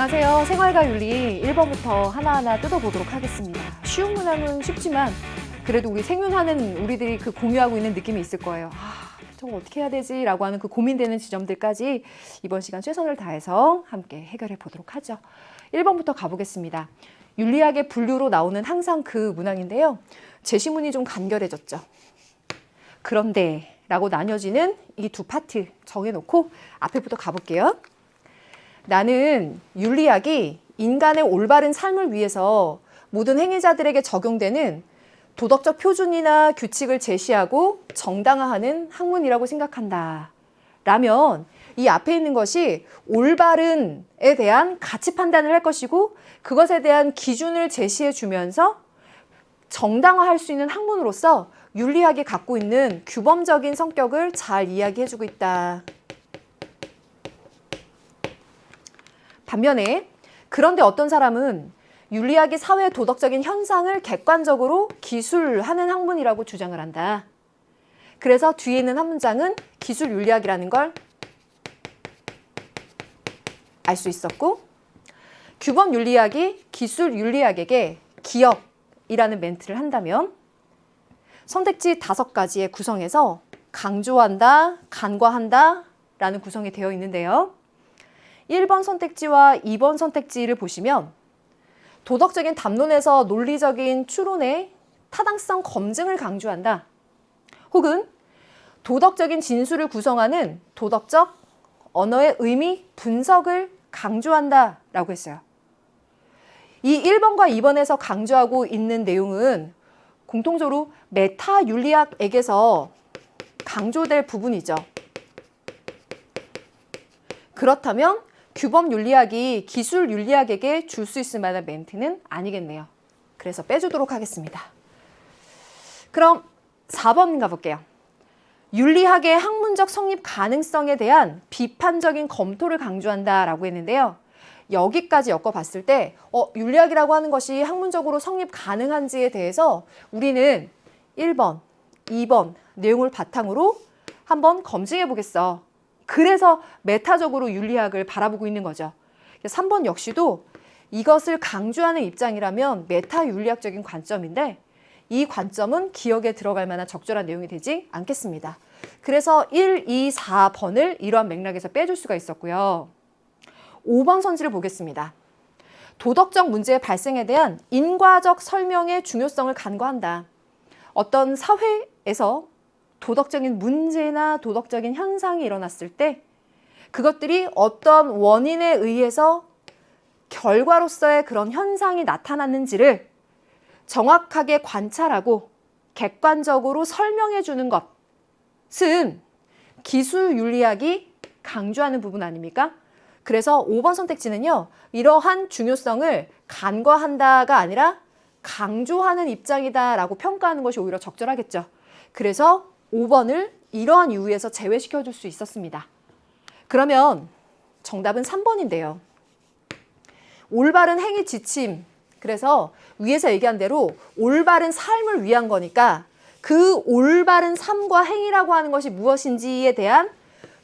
안녕하세요. 생활과 윤리 1번부터 하나하나 뜯어보도록 하겠습니다. 쉬운 문항은 쉽지만 그래도 우리 생윤하는 우리들이 그 공유하고 있는 느낌이 있을 거예요. 저거 어떻게 해야 되지? 라고 하는 그 고민되는 지점들까지 이번 시간 최선을 다해서 함께 해결해 보도록 하죠. 1번부터 가보겠습니다. 윤리학의 분류로 나오는 항상 그 문항인데요. 제시문이 좀 간결해졌죠. 그런데 라고 나뉘어지는 이 두 파트 정해놓고 앞에부터 가볼게요. 나는 윤리학이 인간의 올바른 삶을 위해서 모든 행위자들에게 적용되는 도덕적 표준이나 규칙을 제시하고 정당화하는 학문이라고 생각한다. 라면 이 앞에 있는 것이 올바른에 대한 가치 판단을 할 것이고 그것에 대한 기준을 제시해 주면서 정당화할 수 있는 학문으로서 윤리학이 갖고 있는 규범적인 성격을 잘 이야기해 주고 있다. 반면에 그런데 어떤 사람은 윤리학이 사회 도덕적인 현상을 객관적으로 기술하는 학문이라고 주장을 한다. 그래서 뒤에 있는 한 문장은 기술 윤리학이라는 걸 알 수 있었고 규범 윤리학이 기술 윤리학에게 기업이라는 멘트를 한다면 선택지 5가지의 구성에서 강조한다, 간과한다 라는 구성이 되어 있는데요. 1번 선택지와 2번 선택지를 보시면 도덕적인 담론에서 논리적인 추론의 타당성 검증을 강조한다. 혹은 도덕적인 진술을 구성하는 도덕적 언어의 의미 분석을 강조한다 라고 했어요. 이 1번과 2번에서 강조하고 있는 내용은 공통적으로 메타 윤리학에게서 강조될 부분이죠. 그렇다면 규범 윤리학이 기술 윤리학에게 줄 수 있을 만한 멘트는 아니겠네요. 그래서 빼주도록 하겠습니다. 그럼 4번 가볼게요. 윤리학의 학문적 성립 가능성에 대한 비판적인 검토를 강조한다라고 했는데요. 여기까지 엮어봤을 때 윤리학이라고 하는 것이 학문적으로 성립 가능한지에 대해서 우리는 1번, 2번 내용을 바탕으로 한번 검증해 보겠어. 그래서 메타적으로 윤리학을 바라보고 있는 거죠. 3번 역시도 이것을 강조하는 입장이라면 메타 윤리학적인 관점인데 이 관점은 기억에 들어갈 만한 적절한 내용이 되지 않겠습니다. 그래서 1, 2, 4번을 이러한 맥락에서 빼줄 수가 있었고요. 5번 선지를 보겠습니다. 도덕적 문제의 발생에 대한 인과적 설명의 중요성을 간과한다. 어떤 사회에서 도덕적인 문제나 도덕적인 현상이 일어났을 때 그것들이 어떤 원인에 의해서 결과로서의 그런 현상이 나타났는지를 정확하게 관찰하고 객관적으로 설명해 주는 것은 기술 윤리학이 강조하는 부분 아닙니까? 그래서 5번 선택지는요. 이러한 중요성을 간과한다가 아니라 강조하는 입장이다라고 평가하는 것이 오히려 적절하겠죠. 그래서 5번을 이러한 이유에서 제외시켜 줄 수 있었습니다. 그러면 정답은 3번인데요. 올바른 행위 지침. 그래서 위에서 얘기한 대로 올바른 삶을 위한 거니까 그 올바른 삶과 행위라고 하는 것이 무엇인지에 대한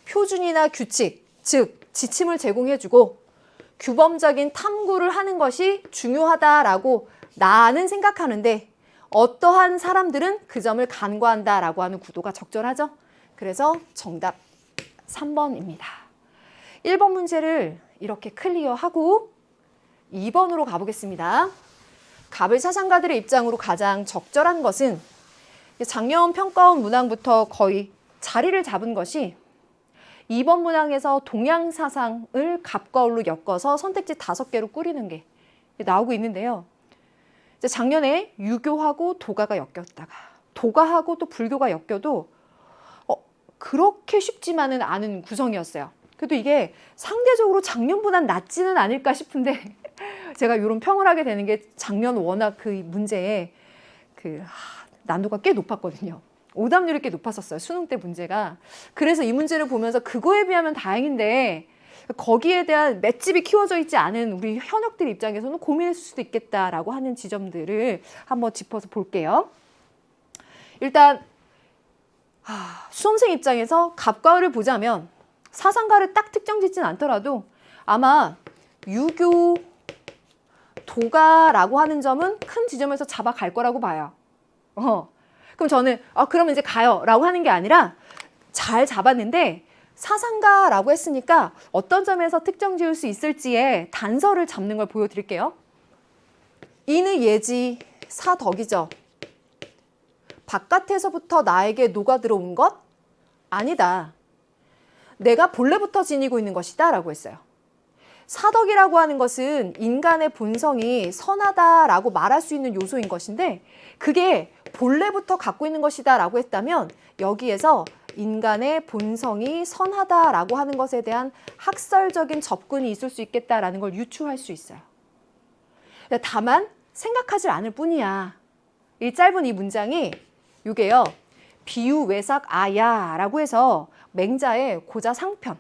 표준이나 규칙, 즉 지침을 제공해주고 규범적인 탐구를 하는 것이 중요하다라고 나는 생각하는데 어떠한 사람들은 그 점을 간과한다라고 하는 구도가 적절하죠. 그래서 정답 3번입니다. 1번 문제를 이렇게 클리어하고 2번으로 가보겠습니다. 갑을 사상가들의 입장으로 가장 적절한 것은 작년 평가원 문항부터 거의 자리를 잡은 것이 2번 문항에서 동양사상을 갑과 을로 엮어서 선택지 5개로 꾸리는 게 나오고 있는데요. 작년에 유교하고 도가가 엮였다가 도가하고 또 불교가 엮여도 그렇게 쉽지만은 않은 구성이었어요. 그래도 이게 상대적으로 작년보단 낫지는 않을까 싶은데 제가 이런 평을 하게 되는 게 작년 워낙 그 문제에 난도가 꽤 높았거든요. 오답률이 꽤 높았었어요. 수능 때 문제가. 그래서 이 문제를 보면서 그거에 비하면 다행인데 거기에 대한 맷집이 키워져 있지 않은 우리 현역들 입장에서는 고민했을 수도 있겠다라고 하는 지점들을 한번 짚어서 볼게요. 일단 수험생 입장에서 갑과 을을 보자면 사상가를 딱 특정 짓진 않더라도 아마 유교도가라고 하는 점은 큰 지점에서 잡아갈 거라고 봐요. 그럼 저는 그러면 이제 가요 라고 하는 게 아니라 잘 잡았는데 사상가라고 했으니까 어떤 점에서 특정 지을 수 있을지에 단서를 잡는 걸 보여드릴게요. 인의 예지 사덕이죠. 바깥에서부터 나에게 녹아들어온 것? 아니다. 내가 본래부터 지니고 있는 것이다 라고 했어요. 사덕이라고 하는 것은 인간의 본성이 선하다라고 말할 수 있는 요소인 것인데 그게 본래부터 갖고 있는 것이다 라고 했다면 여기에서 인간의 본성이 선하다라고 하는 것에 대한 학설적인 접근이 있을 수 있겠다라는 걸 유추할 수 있어요. 다만 생각하지 않을 뿐이야. 이 짧은 이 문장이 이게요. 비유 외삭 아야라고 해서 맹자의 고자 상편.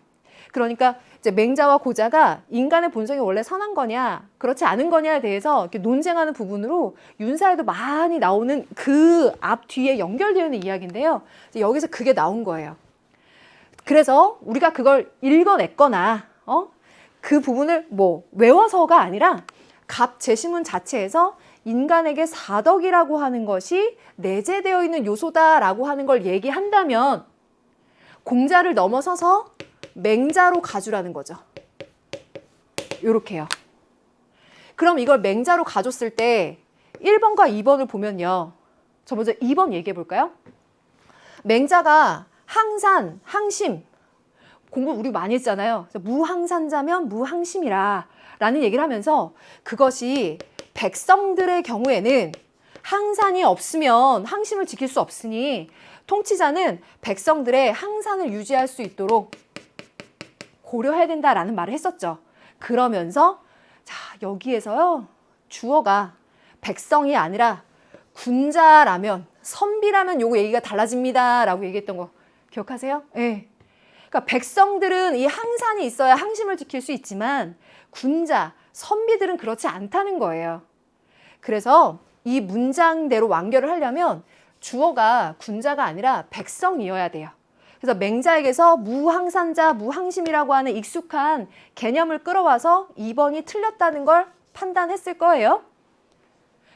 그러니까 이제 맹자와 고자가 인간의 본성이 원래 선한 거냐 그렇지 않은 거냐에 대해서 이렇게 논쟁하는 부분으로 윤사에도 많이 나오는 그 앞 뒤에 연결되어 있는 이야기인데요. 이제 여기서 그게 나온 거예요. 그래서 우리가 그걸 읽어냈거나 그 부분을 뭐 외워서가 아니라 갑 제시문 자체에서 인간에게 사덕이라고 하는 것이 내재되어 있는 요소다라고 하는 걸 얘기한다면 공자를 넘어서서 맹자로 가주라는 거죠. 요렇게요. 그럼 이걸 맹자로 가줬을 때 1번과 2번을 보면요. 저 먼저 2번 얘기해 볼까요? 맹자가 항산, 항심 공부 우리 많이 했잖아요. 무항산자면 무항심이라 라는 얘기를 하면서 그것이 백성들의 경우에는 항산이 없으면 항심을 지킬 수 없으니 통치자는 백성들의 항산을 유지할 수 있도록 고려해야 된다라는 말을 했었죠. 그러면서 자 여기에서요. 주어가 백성이 아니라 군자라면 선비라면 요거 얘기가 달라집니다 라고 얘기했던 거 기억하세요? 네. 그러니까 백성들은 이 항산이 있어야 항심을 지킬 수 있지만 군자, 선비들은 그렇지 않다는 거예요. 그래서 이 문장대로 완결을 하려면 주어가 군자가 아니라 백성이어야 돼요. 그래서 맹자에게서 무항산자, 무항심이라고 하는 익숙한 개념을 끌어와서 2번이 틀렸다는 걸 판단했을 거예요.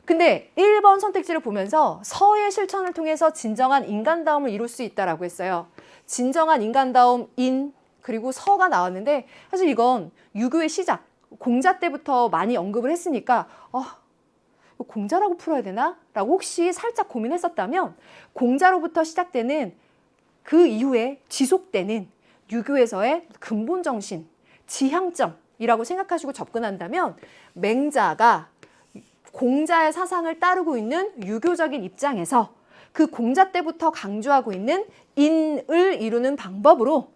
근데 1번 선택지를 보면서 서의 실천을 통해서 진정한 인간다움을 이룰 수 있다라고 했어요. 진정한 인간다움, 인, 그리고 서가 나왔는데 사실 이건 유교의 시작, 공자 때부터 많이 언급을 했으니까 공자라고 풀어야 되나? 라고 혹시 살짝 고민했었다면 공자로부터 시작되는 그 이후에 지속되는 유교에서의 근본 정신, 지향점이라고 생각하시고 접근한다면 맹자가 공자의 사상을 따르고 있는 유교적인 입장에서 그 공자 때부터 강조하고 있는 인을 이루는 방법으로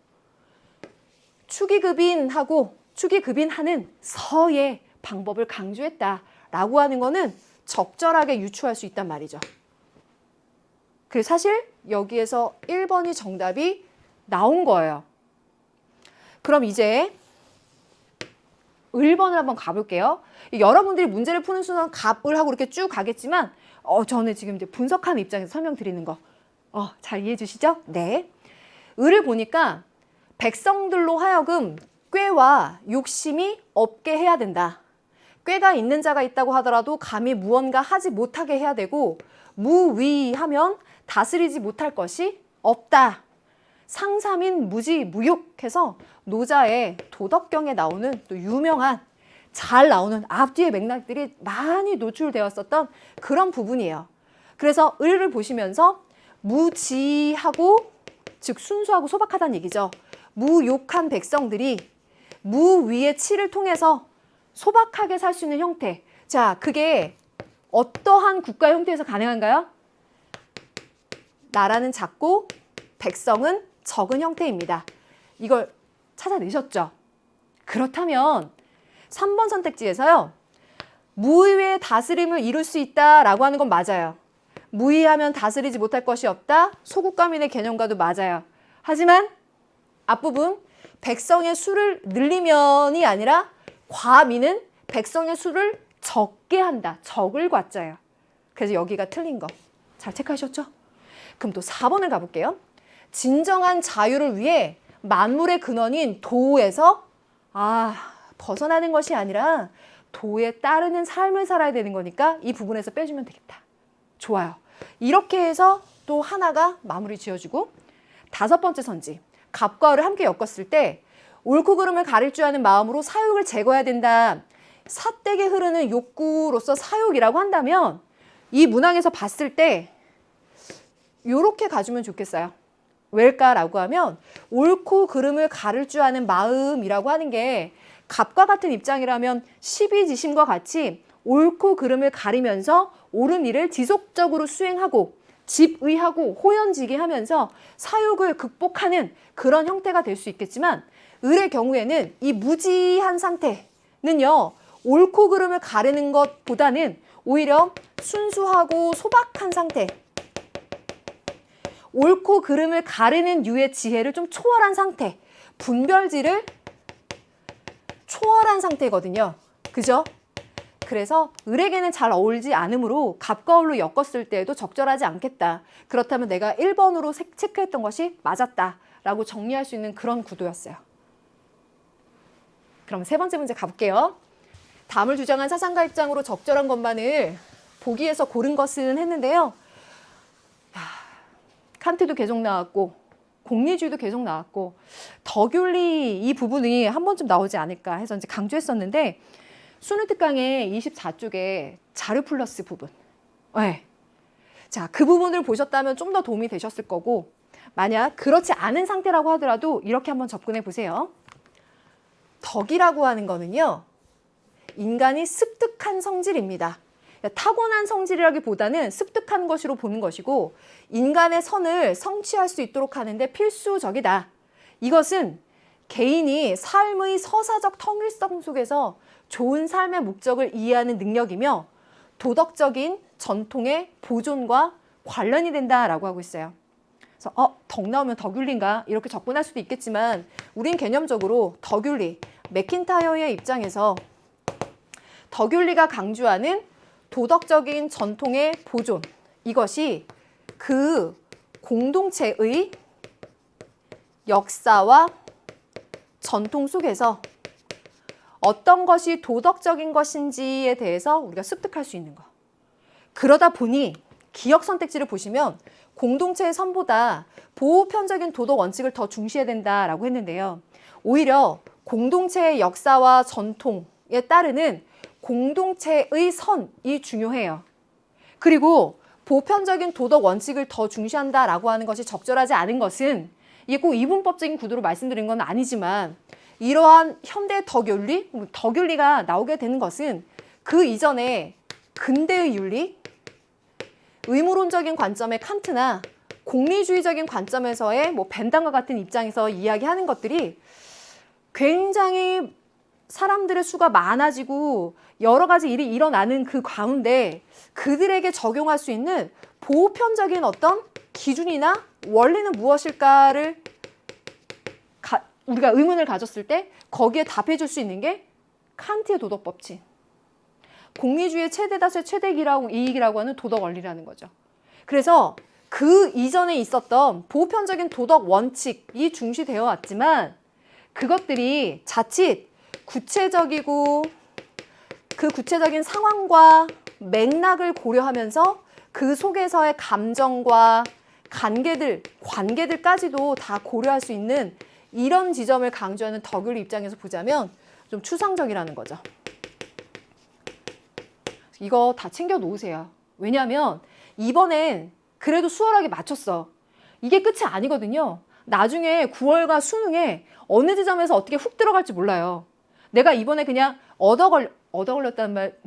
추기급인하는 서의 방법을 강조했다라고 하는 거는 적절하게 유추할 수 있단 말이죠. 그래서 사실 여기에서 1번이 정답이 나온 거예요. 그럼 이제 1번을 한번 가볼게요. 여러분들이 문제를 푸는 순간 갑을 하고 이렇게 쭉 가겠지만 저는 지금 이제 분석하는 입장에서 설명드리는 거 잘 이해해 주시죠? 네. 을을 보니까 백성들로 하여금 꾀와 욕심이 없게 해야 된다. 꾀가 있는 자가 있다고 하더라도 감히 무언가 하지 못하게 해야 되고 무위하면 다스리지 못할 것이 없다. 상삼인 무지무욕해서 노자의 도덕경에 나오는 또 유명한 잘 나오는 앞뒤의 맥락들이 많이 노출되었었던 그런 부분이에요. 그래서 을을 보시면서 무지하고 즉 순수하고 소박하다는 얘기죠. 무욕한 백성들이 무위의 치를 통해서 소박하게 살 수 있는 형태. 자, 그게 어떠한 국가 형태에서 가능한가요? 나라는 작고 백성은 적은 형태입니다. 이걸 찾아내셨죠? 그렇다면 3번 선택지에서요. 무위의 다스림을 이룰 수 있다라고 하는 건 맞아요. 무위하면 다스리지 못할 것이 없다. 소국가민의 개념과도 맞아요. 하지만 앞부분 백성의 수를 늘리면이 아니라 과민은 백성의 수를 적게 한다. 적을 과자예요. 그래서 여기가 틀린 거. 잘 체크하셨죠? 그럼 또 4번을 가볼게요. 진정한 자유를 위해 만물의 근원인 도에서 벗어나는 것이 아니라 도에 따르는 삶을 살아야 되는 거니까 이 부분에서 빼주면 되겠다. 좋아요. 이렇게 해서 또 하나가 마무리 지어주고, 다섯 번째 선지, 갑과 을을 함께 엮었을 때 옳고 그름을 가릴 줄 아는 마음으로 사욕을 제거해야 된다. 삿되게 흐르는 욕구로서 사욕이라고 한다면 이 문항에서 봤을 때 이렇게 가주면 좋겠어요. 왜일까라고 하면 옳고 그름을 가릴 줄 아는 마음이라고 하는 게 갑과 같은 입장이라면 시비지심과 같이 옳고 그름을 가리면서 옳은 일을 지속적으로 수행하고 집의하고 호연지게 하면서 사욕을 극복하는 그런 형태가 될 수 있겠지만, 을의 경우에는 이 무지한 상태는요, 옳고 그름을 가리는 것보다는 오히려 순수하고 소박한 상태, 옳고 그름을 가르는 유의 지혜를 좀 초월한 상태, 분별지를 초월한 상태거든요. 그죠? 그래서 을에게는 잘 어울리지 않으므로 갑과 을로 엮었을 때에도 적절하지 않겠다. 그렇다면 내가 1번으로 체크했던 것이 맞았다라고 정리할 수 있는 그런 구도였어요. 그럼 세 번째 문제 가볼게요. 담을 주장한 사상가 입장으로 적절한 것만을 보기에서 고른 것은 했는데요. 칸트도 계속 나왔고 공리주의도 계속 나왔고 덕윤리 이 부분이 한 번쯤 나오지 않을까 해서 이제 강조했었는데, 수능특강의 24쪽에 자르플러스 부분, 네. 자, 그 부분을 보셨다면 좀 더 도움이 되셨을 거고, 만약 그렇지 않은 상태라고 하더라도 이렇게 한번 접근해 보세요. 덕이라고 하는 거는요, 인간이 습득한 성질입니다. 타고난 성질이라기보다는 습득한 것으로 보는 것이고, 인간의 선을 성취할 수 있도록 하는데 필수적이다. 이것은 개인이 삶의 서사적 통일성 속에서 좋은 삶의 목적을 이해하는 능력이며 도덕적인 전통의 보존과 관련이 된다라고 하고 있어요. 그래서 덕 나오면 덕윤리인가 이렇게 접근할 수도 있겠지만, 우린 개념적으로 덕윤리, 맥킨타이어의 입장에서 덕윤리가 강조하는 도덕적인 전통의 보존, 이것이 그 공동체의 역사와 전통 속에서 어떤 것이 도덕적인 것인지에 대해서 우리가 습득할 수 있는 거. 그러다 보니 기억 선택지를 보시면 공동체의 선보다 보편적인 도덕 원칙을 더 중시해야 된다라고 했는데요. 오히려 공동체의 역사와 전통에 따르는 공동체의 선이 중요해요. 그리고 보편적인 도덕 원칙을 더 중시한다라고 하는 것이 적절하지 않은 것은, 이게 꼭 이분법적인 구도로 말씀드린 건 아니지만, 이러한 현대 덕윤리, 덕윤리가 나오게 되는 것은 그 이전에 근대의 윤리, 의무론적인 관점의 칸트나 공리주의적인 관점에서의 벤담과 같은 입장에서 이야기하는 것들이 굉장히 사람들의 수가 많아지고 여러 가지 일이 일어나는 그 가운데 그들에게 적용할 수 있는 보편적인 어떤 기준이나 원리는 무엇일까를 우리가 의문을 가졌을 때 거기에 답해 줄 수 있는 게 칸트의 도덕법칙, 공리주의의 최대다수의 최대이익이라고 하는 도덕 원리라는 거죠. 그래서 그 이전에 있었던 보편적인 도덕 원칙이 중시되어 왔지만, 그것들이 자칫 구체적이고 그 구체적인 상황과 맥락을 고려하면서 그 속에서의 감정과 관계들까지도 다 고려할 수 있는 이런 지점을 강조하는 덕윤리 입장에서 보자면 좀 추상적이라는 거죠. 이거 다 챙겨 놓으세요. 왜냐하면 이번엔 그래도 수월하게 맞췄어. 이게 끝이 아니거든요. 나중에 9월과 수능에 어느 지점에서 어떻게 훅 들어갈지 몰라요. 내가 이번에 그냥 얻어 걸렸다는 말,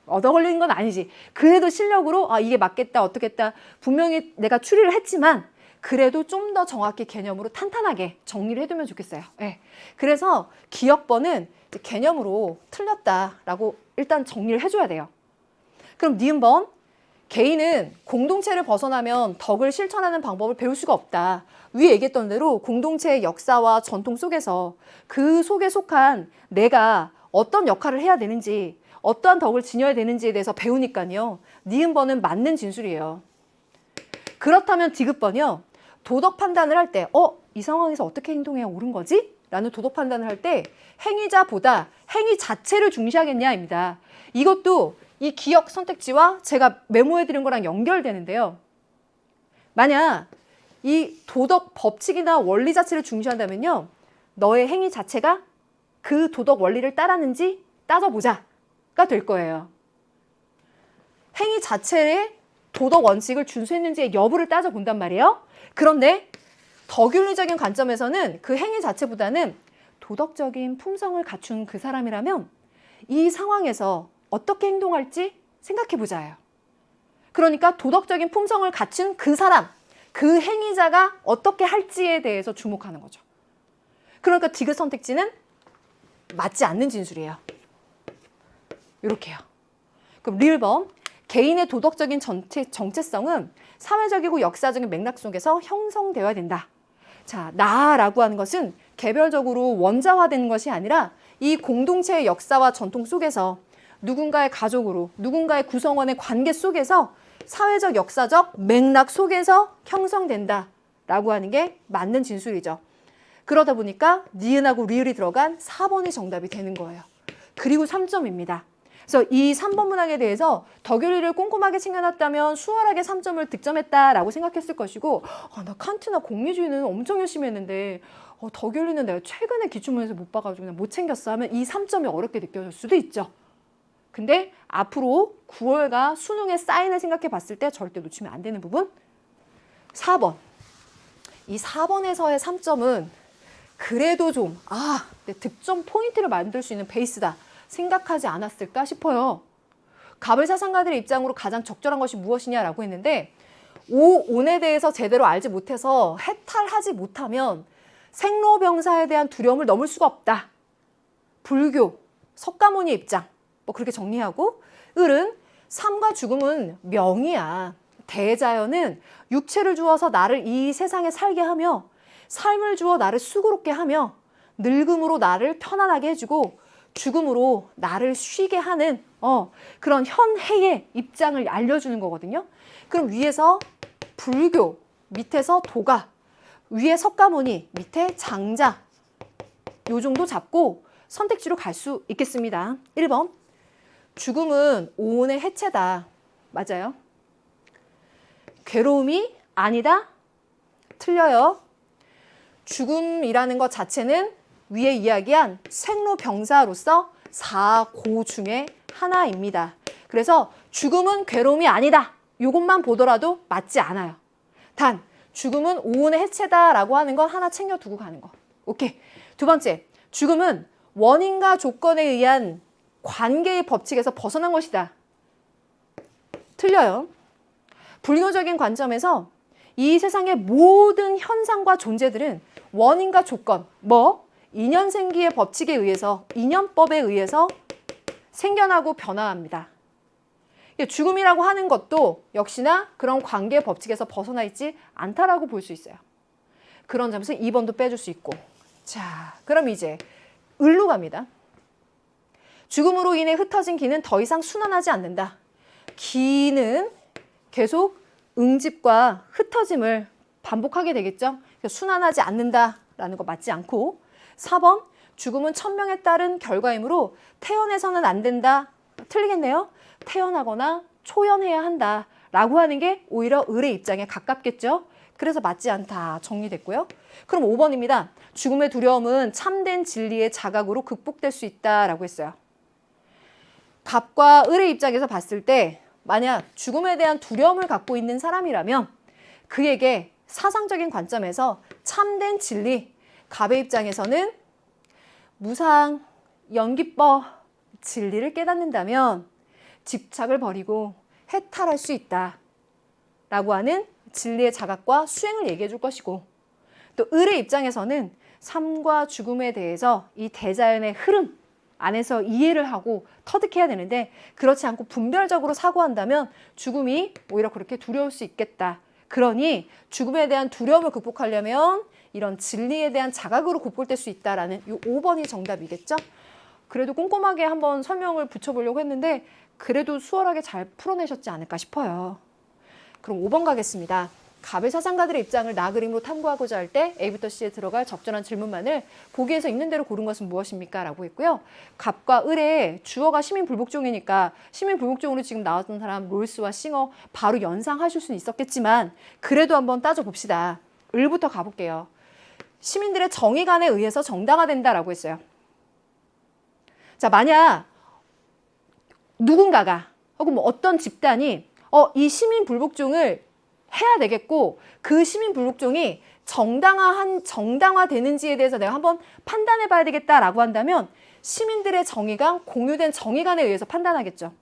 얻어 걸리는 건 아니지. 그래도 실력으로 이게 맞겠다, 어떻겠다 분명히 내가 추리를 했지만, 그래도 좀 더 정확히 개념으로 탄탄하게 정리를 해두면 좋겠어요. 네. 그래서 기억번은 개념으로 틀렸다라고 일단 정리를 해줘야 돼요. 그럼 니은번, 개인은 공동체를 벗어나면 덕을 실천하는 방법을 배울 수가 없다. 위에 얘기했던 대로 공동체의 역사와 전통 속에서 그 속에 속한 내가 어떤 역할을 해야 되는지, 어떠한 덕을 지녀야 되는지에 대해서 배우니까요. 니은번은 맞는 진술이에요. 그렇다면 디귿번이요. 도덕 판단을 할 때 이 상황에서 어떻게 행동해야 옳은 거지? 라는 도덕 판단을 할 때 행위자보다 행위 자체를 중시하겠냐입니다. 이것도 이 기억 선택지와 제가 메모해드린 거랑 연결되는데요. 만약 이 도덕 법칙이나 원리 자체를 중시한다면요. 너의 행위 자체가 그 도덕 원리를 따랐는지 따져보자가 될 거예요. 행위 자체의 도덕 원칙을 준수했는지의 여부를 따져본단 말이에요. 그런데 덕윤리적인 관점에서는 그 행위 자체보다는 도덕적인 품성을 갖춘 그 사람이라면 이 상황에서 어떻게 행동할지 생각해보자예요. 그러니까 도덕적인 품성을 갖춘 그 사람, 그 행위자가 어떻게 할지에 대해서 주목하는 거죠. 그러니까 디귿 선택지는 맞지 않는 진술이에요. 이렇게요. 그럼 리을범, 개인의 도덕적인 정체성은 사회적이고 역사적인 맥락 속에서 형성되어야 된다. 자, 나라고 하는 것은 개별적으로 원자화되는 것이 아니라 이 공동체의 역사와 전통 속에서 누군가의 가족으로, 누군가의 구성원의 관계 속에서 사회적, 역사적 맥락 속에서 형성된다라고 하는 게 맞는 진술이죠. 그러다 보니까 니은하고 리을이 들어간 4번이 정답이 되는 거예요. 그리고 3점입니다. 그래서 이 3번 문항에 대해서 덕윤리를 꼼꼼하게 챙겨놨다면 수월하게 3점을 득점했다라고 생각했을 것이고 나 칸트나 공리주의는 엄청 열심히 했는데 덕윤리는 내가 최근에 기출문에서 못 봐가지고 그냥 못 챙겼어 하면 이 3점이 어렵게 느껴질 수도 있죠. 근데 앞으로 9월과 수능의 사인을 생각해 봤을 때 절대 놓치면 안 되는 부분 4번. 이 4번에서의 3점은 그래도 좀 내 득점 포인트를 만들 수 있는 베이스다 생각하지 않았을까 싶어요. 갑을 사상가들의 입장으로 가장 적절한 것이 무엇이냐라고 했는데 오온에 대해서 제대로 알지 못해서 해탈하지 못하면 생로병사에 대한 두려움을 넘을 수가 없다. 불교, 석가모니 입장 뭐 그렇게 정리하고 을은 삶과 죽음은 명이야. 대자연은 육체를 주어서 나를 이 세상에 살게 하며 삶을 주어 나를 수고롭게 하며 늙음으로 나를 편안하게 해주고 죽음으로 나를 쉬게 하는 그런 현해의 입장을 알려주는 거거든요. 그럼 위에서 불교, 밑에서 도가, 위에 석가모니, 밑에 장자 요 정도 잡고 선택지로 갈 수 있겠습니다. 1번 죽음은 오온의 해체다. 맞아요. 괴로움이 아니다. 틀려요. 죽음이라는 것 자체는 위에 이야기한 생로병사로서 4고 중에 하나입니다. 그래서 죽음은 괴로움이 아니다. 이것만 보더라도 맞지 않아요. 단 죽음은 오온의 해체다라고 하는 건 하나 챙겨두고 가는 거. 오케이. 두 번째, 죽음은 원인과 조건에 의한 관계의 법칙에서 벗어난 것이다. 틀려요. 불교적인 관점에서 이 세상의 모든 현상과 존재들은 원인과 조건, 인연생기의 법칙에 의해서, 인연법에 의해서 생겨나고 변화합니다. 죽음이라고 하는 것도 역시나 그런 관계의 법칙에서 벗어나 있지 않다라고 볼 수 있어요. 그런 점에서 2번도 빼줄 수 있고. 자, 그럼 이제 을로 갑니다. 죽음으로 인해 흩어진 기는 더 이상 순환하지 않는다. 기는 계속 응집과 흩어짐을 반복하게 되겠죠. 순환하지 않는다라는 거 맞지 않고 4번 죽음은 천명에 따른 결과이므로 태어나서는 안 된다. 틀리겠네요. 태어나거나 초연해야 한다라고 하는 게 오히려 을의 입장에 가깝겠죠. 그래서 맞지 않다 정리됐고요. 그럼 5번입니다. 죽음의 두려움은 참된 진리의 자각으로 극복될 수 있다라고 했어요. 갑과 을의 입장에서 봤을 때 만약 죽음에 대한 두려움을 갖고 있는 사람이라면 그에게 사상적인 관점에서 참된 진리, 갑의 입장에서는 무상, 연기법, 진리를 깨닫는다면 집착을 버리고 해탈할 수 있다라고 하는 진리의 자각과 수행을 얘기해 줄 것이고 또 을의 입장에서는 삶과 죽음에 대해서 이 대자연의 흐름 안에서 이해를 하고 터득해야 되는데 그렇지 않고 분별적으로 사고한다면 죽음이 오히려 그렇게 두려울 수 있겠다. 그러니 죽음에 대한 두려움을 극복하려면 이런 진리에 대한 자각으로 극복될 수 있다라는 이 5번이 정답이겠죠? 그래도 꼼꼼하게 한번 설명을 붙여보려고 했는데 그래도 수월하게 잘 풀어내셨지 않을까 싶어요. 그럼 5번 가겠습니다. 갑의 사상가들의 입장을 나그림으로 탐구하고자 할 때 A부터 C에 들어갈 적절한 질문만을 보기에서 있는 대로 고른 것은 무엇입니까? 라고 했고요. 갑과 을의 주어가 시민불복종이니까 시민불복종으로 지금 나왔던 사람 롤스와 싱어 바로 연상하실 수는 있었겠지만 그래도 한번 따져봅시다. 을부터 가볼게요. 시민들의 정의관에 의해서 정당화된다라고 했어요. 자, 만약 누군가가 혹은 뭐 어떤 집단이 이 시민불복종을 해야 되겠고 그 시민불복종이 정당화되는지에 대해서 내가 한번 판단해 봐야 되겠다라고 한다면 시민들의 정의가 공유된 정의관에 의해서 판단하겠죠.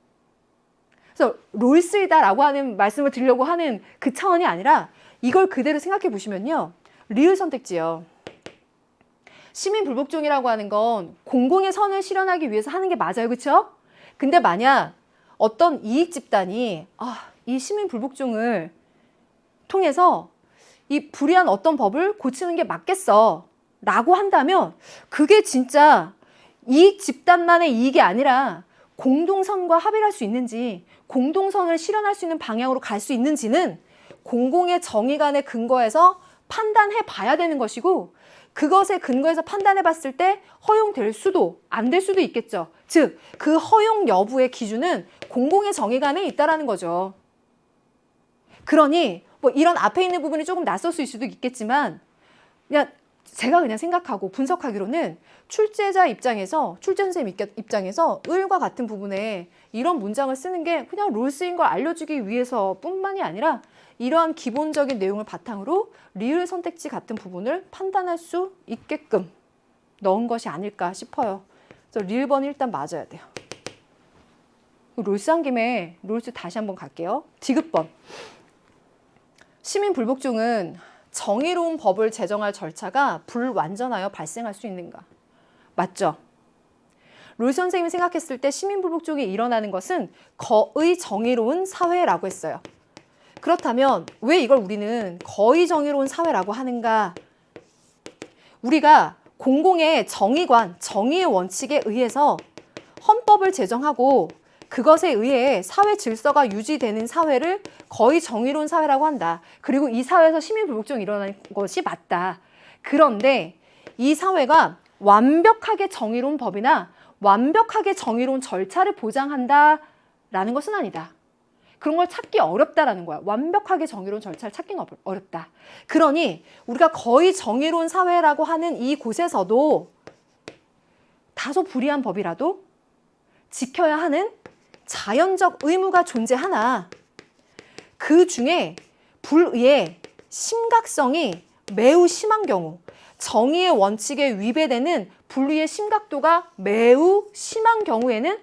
그래서 롤스이다라고 하는 말씀을 드리려고 하는 그 차원이 아니라 이걸 그대로 생각해 보시면요. 리을 선택지요. 시민불복종이라고 하는 건 공공의 선을 실현하기 위해서 하는 게 맞아요. 그렇죠? 근데 만약 어떤 이익 집단이 이 시민불복종을 통해서 이 불이한 어떤 법을 고치는 게 맞겠어 라고 한다면 그게 진짜 이익 집단만의 이익이 아니라 공동선과 합의를 할 수 있는지 공동선을 실현할 수 있는 방향으로 갈 수 있는지는 공공의 정의관에 근거해서 판단해 봐야 되는 것이고 그것에 근거해서 판단해 봤을 때 허용될 수도 안 될 수도 있겠죠. 즉, 그 허용 여부의 기준은 공공의 정의관에 있다라는 거죠. 그러니 뭐 이런 앞에 있는 부분이 조금 낯설을 수도 있겠지만 제가 그냥 생각하고 분석하기로는 출제 선생님 입장에서 을과 같은 부분에 이런 문장을 쓰는 게 그냥 롤스인 걸 알려주기 위해서뿐만이 아니라 이러한 기본적인 내용을 바탕으로 리을 선택지 같은 부분을 판단할 수 있게끔 넣은 것이 아닐까 싶어요. 그래서 리을번이 일단 맞아야 돼요. 롤스 한 김에 롤스 다시 한번 갈게요. 디귿번. 시민불복종은 정의로운 법을 제정할 절차가 불완전하여 발생할 수 있는가? 맞죠? 롤 선생님이 생각했을 때 시민불복종이 일어나는 것은 거의 정의로운 사회라고 했어요. 그렇다면 왜 이걸 우리는 거의 정의로운 사회라고 하는가? 우리가 공공의 정의관, 정의의 원칙에 의해서 헌법을 제정하고 그것에 의해 사회 질서가 유지되는 사회를 거의 정의로운 사회라고 한다. 그리고 이 사회에서 시민불복종이 일어나는 것이 맞다. 그런데 이 사회가 완벽하게 정의로운 법이나 완벽하게 정의로운 절차를 보장한다라는 것은 아니다. 그런 걸 찾기 어렵다라는 거야. 완벽하게 정의로운 절차를 찾기는 어렵다. 그러니 우리가 거의 정의로운 사회라고 하는 이 곳에서도 다소 불이한 법이라도 지켜야 하는 자연적 의무가 존재하나 그 중에 불의의 심각성이 매우 심한 경우 정의의 원칙에 위배되는 불의의 심각도가 매우 심한 경우에는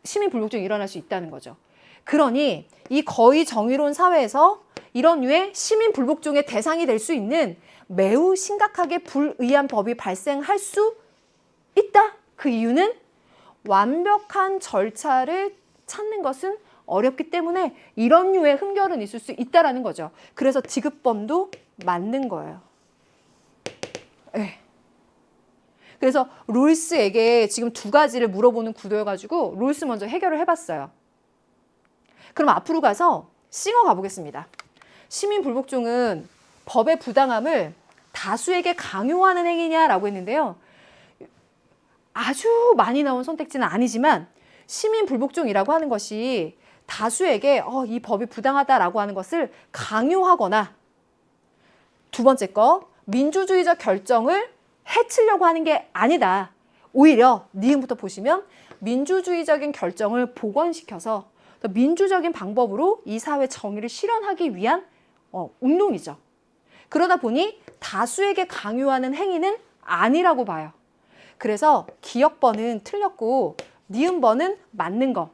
시민불복종이 일어날 수 있다는 거죠. 그러니 이 거의 정의로운 사회에서 이런 류의 시민불복종의 대상이 될 수 있는 매우 심각하게 불의한 법이 발생할 수 있다. 그 이유는 완벽한 절차를 찾는 것은 어렵기 때문에 이런 류의 흠결은 있을 수 있다라는 거죠. 그래서 디귿번도 맞는 거예요. 네. 그래서 롤스에게 지금 두 가지를 물어보는 구도여가지고 롤스 먼저 해결을 해봤어요. 그럼 앞으로 가서 싱어 가보겠습니다. 시민불복종은 법의 부당함을 다수에게 강요하는 행위냐라고 했는데요. 아주 많이 나온 선택지는 아니지만 시민불복종이라고 하는 것이 다수에게 이 법이 부당하다라고 하는 것을 강요하거나 두 번째 거 민주주의적 결정을 해치려고 하는 게 아니다. 오히려 니은부터 보시면 민주주의적인 결정을 복원시켜서 민주적인 방법으로 이 사회 정의를 실현하기 위한 운동이죠. 그러다 보니 다수에게 강요하는 행위는 아니라고 봐요. 그래서 기역번은 틀렸고 니은번은 맞는 거.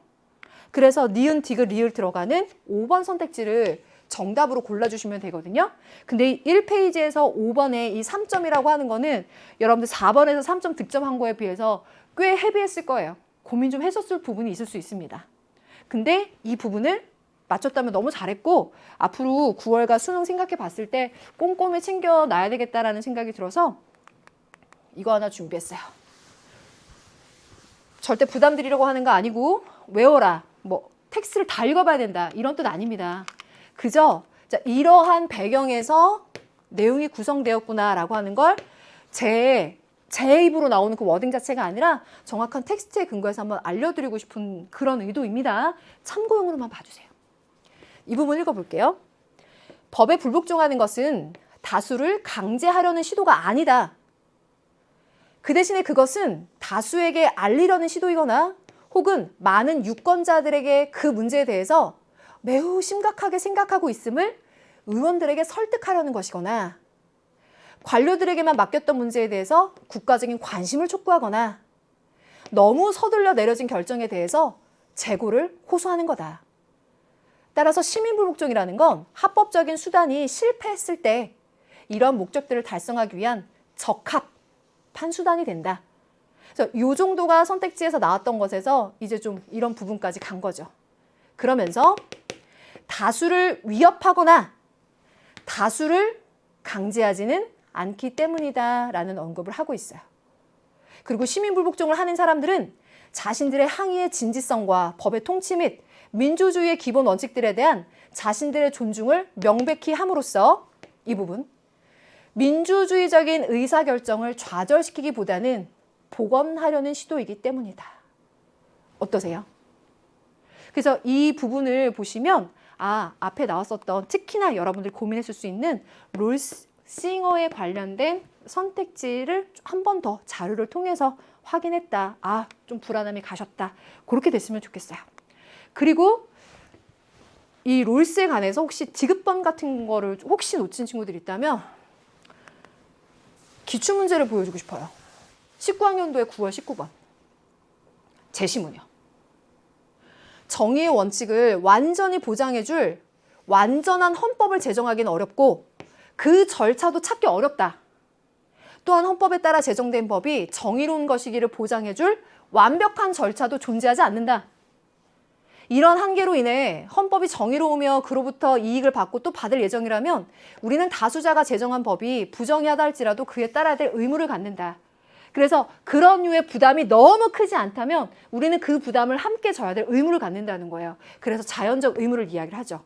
그래서 니은, 디귿, 리을 들어가는 5번 선택지를 정답으로 골라주시면 되거든요. 근데 1페이지에서 5번에 이 3점이라고 하는 거는 여러분들 4번에서 3점 득점한 거에 비해서 꽤 헤비했을 거예요. 고민 좀 했었을 부분이 있을 수 있습니다. 근데 이 부분을 맞췄다면 너무 잘했고 앞으로 9월과 수능 생각해 봤을 때 꼼꼼히 챙겨놔야 되겠다라는 생각이 들어서 이거 하나 준비했어요. 절대 부담 드리려고 하는 거 아니고 외워라, 뭐 텍스트를 다 읽어봐야 된다 이런 뜻 아닙니다. 그저 자, 이러한 배경에서 내용이 구성되었구나라고 하는 걸 제 입으로 나오는 그 워딩 자체가 아니라 정확한 텍스트에 근거해서 한번 알려드리고 싶은 그런 의도입니다. 참고용으로만 봐주세요. 이 부분 읽어볼게요. 법에 불복종하는 것은 다수를 강제하려는 시도가 아니다. 그 대신에 그것은 다수에게 알리려는 시도이거나 혹은 많은 유권자들에게 그 문제에 대해서 매우 심각하게 생각하고 있음을 의원들에게 설득하려는 것이거나 관료들에게만 맡겼던 문제에 대해서 국가적인 관심을 촉구하거나 너무 서둘러 내려진 결정에 대해서 재고를 호소하는 거다. 따라서 시민불복종이라는 건 합법적인 수단이 실패했을 때 이런 목적들을 달성하기 위한 적합한 수단이 된다. 그래서 이 정도가 선택지에서 나왔던 것에서 이제 좀 이런 부분까지 간 거죠. 그러면서 다수를 위협하거나 다수를 강제하지는 않기 때문이다라는 언급을 하고 있어요. 그리고 시민불복종을 하는 사람들은 자신들의 항의의 진지성과 법의 통치 및 민주주의의 기본 원칙들에 대한 자신들의 존중을 명백히 함으로써 이 부분 민주주의적인 의사결정을 좌절시키기보다는 복원하려는 시도이기 때문이다. 어떠세요? 그래서 이 부분을 보시면 앞에 나왔었던 특히나 여러분들이 고민했을 수 있는 롤싱어에 관련된 선택지를 한 번 더 자료를 통해서 확인했다. 좀 불안함이 가셨다. 그렇게 됐으면 좋겠어요. 그리고 이 롤스에 관해서 혹시 지급번 같은 거를 혹시 놓친 친구들이 있다면 기출문제를 보여주고 싶어요. 19학년도에 9월 19번. 제시문이요. 정의의 원칙을 완전히 보장해줄 완전한 헌법을 제정하기는 어렵고 그 절차도 찾기 어렵다. 또한 헌법에 따라 제정된 법이 정의로운 것이기를 보장해줄 완벽한 절차도 존재하지 않는다. 이런 한계로 인해 헌법이 정의로우며 그로부터 이익을 받고 또 받을 예정이라면 우리는 다수자가 제정한 법이 부정하다 할지라도 그에 따라야 될 의무를 갖는다. 그래서 그런 류의 부담이 너무 크지 않다면 우리는 그 부담을 함께 져야 될 의무를 갖는다는 거예요. 그래서 자연적 의무를 이야기를 하죠.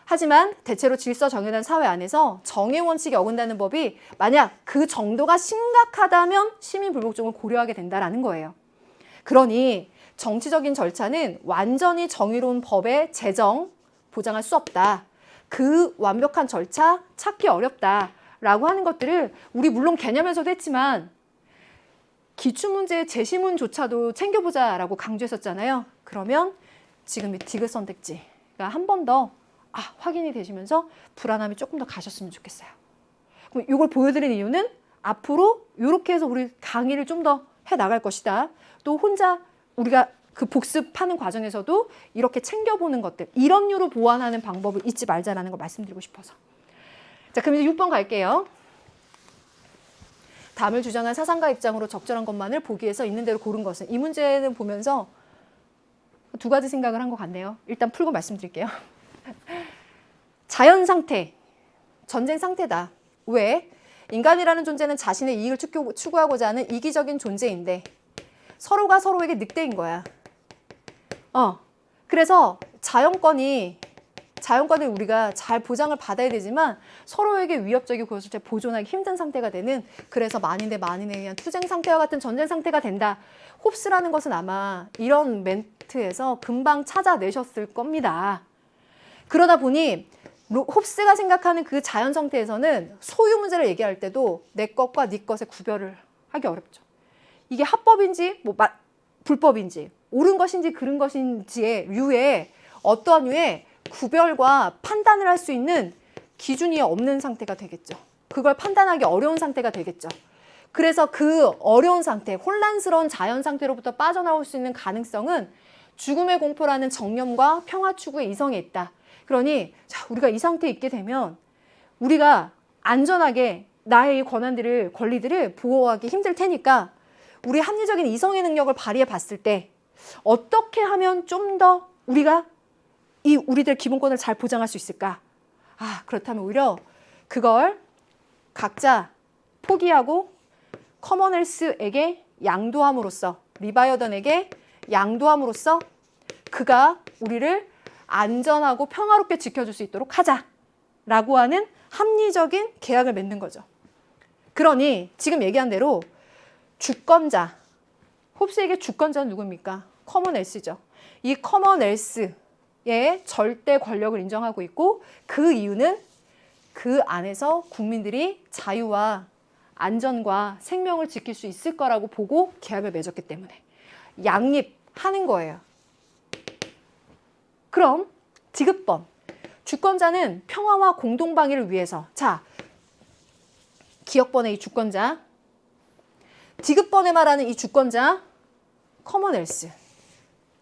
하지만 대체로 질서 정연한 사회 안에서 정의 원칙에 어긋나는 법이 만약 그 정도가 심각하다면 시민불복종을 고려하게 된다는 거예요. 그러니 정치적인 절차는 완전히 정의로운 법의 제정 보장할 수 없다. 그 완벽한 절차 찾기 어렵다라고 하는 것들을 우리 물론 개념에서도 했지만 기출문제의 제시문조차도 챙겨보자라고 강조했었잖아요. 그러면 지금 이 디귿 선택지가 한 번 더 확인이 되시면서 불안함이 조금 더 가셨으면 좋겠어요. 그럼 이걸 보여드린 이유는 앞으로 이렇게 해서 우리 강의를 좀 더 해나갈 것이다. 또 혼자 우리가 그 복습하는 과정에서도 이렇게 챙겨보는 것들, 이런 류로 보완하는 방법을 잊지 말자라는 걸 말씀드리고 싶어서. 자, 그럼 이제 6번 갈게요. 담을 주장한 사상가 입장으로 적절한 것만을 보기 위해서 있는 대로 고른 것은. 이 문제는 보면서 두 가지 생각을 한 것 같네요. 일단 풀고 말씀드릴게요. 자연 상태, 전쟁 상태다. 왜? 인간이라는 존재는 자신의 이익을 추구하고자 하는 이기적인 존재인데 서로가 서로에게 늑대인 거야. 그래서 자연권을 우리가 잘 보장을 받아야 되지만 서로에게 위협적이고 그것을 보존하기 힘든 상태가 되는, 그래서 만인 대 만인에 의한 투쟁 상태와 같은 전쟁 상태가 된다. 홉스라는 것은 아마 이런 멘트에서 금방 찾아내셨을 겁니다. 그러다 보니 홉스가 생각하는 그 자연 상태에서는 소유 문제를 얘기할 때도 내 것과 네 것의 구별을 하기 어렵죠. 이게 합법인지 불법인지 옳은 것인지 그른 것인지의 류의 어떠한 류의 구별과 판단을 할 수 있는 기준이 없는 상태가 되겠죠. 그걸 판단하기 어려운 상태가 되겠죠. 그래서 그 어려운 상태, 혼란스러운 자연 상태로부터 빠져나올 수 있는 가능성은 죽음의 공포라는 정념과 평화 추구의 이성에 있다. 그러니 우리가 이 상태에 있게 되면 우리가 안전하게 나의 권리들을 보호하기 힘들 테니까 우리 합리적인 이성의 능력을 발휘해 봤을 때 어떻게 하면 좀 더 우리가 우리들 기본권을 잘 보장할 수 있을까? 그렇다면 오히려 그걸 각자 포기하고 커먼웰스에게 양도함으로써, 리바이어던에게 양도함으로써 그가 우리를 안전하고 평화롭게 지켜줄 수 있도록 하자. 라고 하는 합리적인 계약을 맺는 거죠. 그러니 지금 얘기한 대로 주권자, 홉스에게 주권자는 누굽니까? 커먼웰스죠. 이 커먼웰스의 절대 권력을 인정하고 있고 그 이유는 그 안에서 국민들이 자유와 안전과 생명을 지킬 수 있을 거라고 보고 계약을 맺었기 때문에 양립하는 거예요. 그럼 디귿번, 주권자는 평화와 공동방위를 위해서, 자, 기역번의 이 주권자, 디귿번에 말하는 이 주권자, 커먼웰스.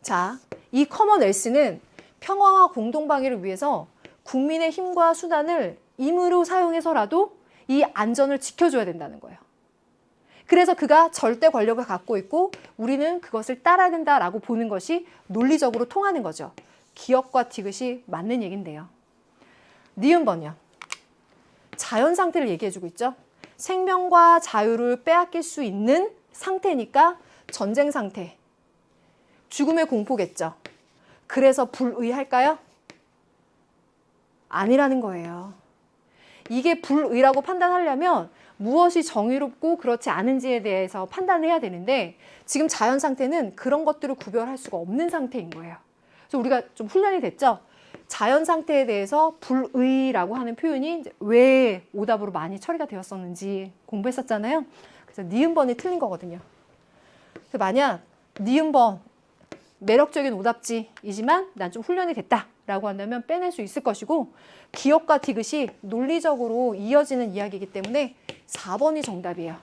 자, 이 커먼웰스는 평화와 공동방위를 위해서 국민의 힘과 수단을 임의로 사용해서라도 이 안전을 지켜줘야 된다는 거예요. 그래서 그가 절대 권력을 갖고 있고 우리는 그것을 따라야 된다라고 보는 것이 논리적으로 통하는 거죠. 기역과 디귿이 맞는 얘긴데요. 니은번이요. 자연 상태를 얘기해주고 있죠. 생명과 자유를 빼앗길 수 있는 상태니까 전쟁 상태, 죽음의 공포겠죠. 그래서 불의할까요? 아니라는 거예요. 이게 불의라고 판단하려면 무엇이 정의롭고 그렇지 않은지에 대해서 판단을 해야 되는데 지금 자연 상태는 그런 것들을 구별할 수가 없는 상태인 거예요. 그래서 우리가 좀 훈련이 됐죠? 자연 상태에 대해서 불의라고 하는 표현이 왜 오답으로 많이 처리가 되었었는지 공부했었잖아요. 그래서 니은번이 틀린 거거든요. 그래서 만약 니은번 매력적인 오답지이지만 난 좀 훈련이 됐다라고 한다면 빼낼 수 있을 것이고 기역과 디귿이 논리적으로 이어지는 이야기이기 때문에 4번이 정답이에요.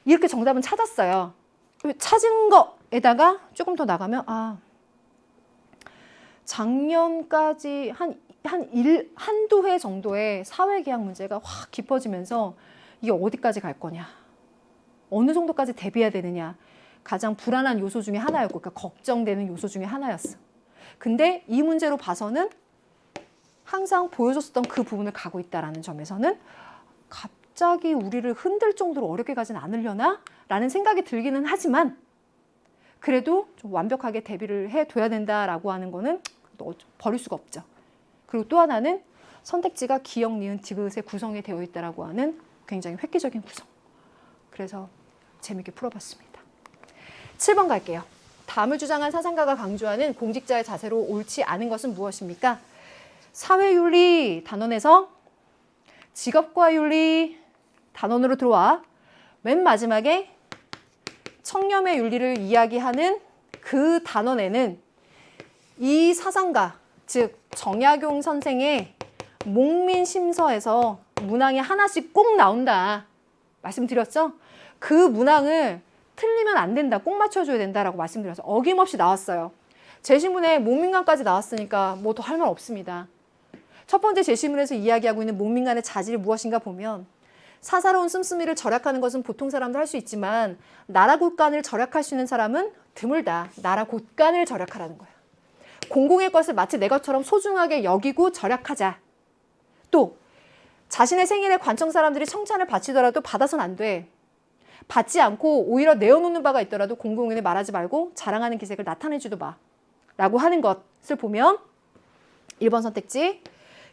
이렇게 정답은 찾았어요. 찾은 거에다가 조금 더 나가면 작년까지 한두 해 정도의 사회계약 문제가 확 깊어지면서 이게 어디까지 갈 거냐, 어느 정도까지 대비해야 되느냐, 가장 불안한 요소 중에 하나였고, 그러니까 걱정되는 요소 중에 하나였어. 근데 이 문제로 봐서는 항상 보여줬었던 그 부분을 가고 있다는 점에서는 갑자기 우리를 흔들 정도로 어렵게 가진 않으려나? 라는 생각이 들기는 하지만 그래도 좀 완벽하게 대비를 해둬야 된다라고 하는 거는 버릴 수가 없죠. 그리고 또 하나는 선택지가 기역, 니은, 디귿에 구성이 되어 있다라고 하는 굉장히 획기적인 구성. 그래서 재밌게 풀어봤습니다. 7번 갈게요. 다음을 주장한 사상가가 강조하는 공직자의 자세로 옳지 않은 것은 무엇입니까? 사회윤리 단원에서 직업과 윤리 단원으로 들어와 맨 마지막에 청렴의 윤리를 이야기하는 그 단원에는 이 사상가, 즉 정약용 선생의 목민심서에서 문항이 하나씩 꼭 나온다 말씀드렸죠? 그 문항을 틀리면 안 된다, 꼭 맞춰줘야 된다라고 말씀드려서 어김없이 나왔어요. 제시문에 목민관까지 나왔으니까 뭐 더 할 말 없습니다. 첫 번째 제시문에서 이야기하고 있는 목민관의 자질이 무엇인가 보면 사사로운 씀씀이를 절약하는 것은 보통 사람도 할 수 있지만 나라 곳간을 절약할 수 있는 사람은 드물다. 나라 곳간을 절약하라는 거예요. 공공의 것을 마치 내 것처럼 소중하게 여기고 절약하자. 또 자신의 생일에 관청 사람들이 청찬을 바치더라도 받아서는 안 돼. 받지 않고 오히려 내어놓는 바가 있더라도 공공연히 말하지 말고 자랑하는 기색을 나타내지도 마. 라고 하는 것을 보면 1번 선택지,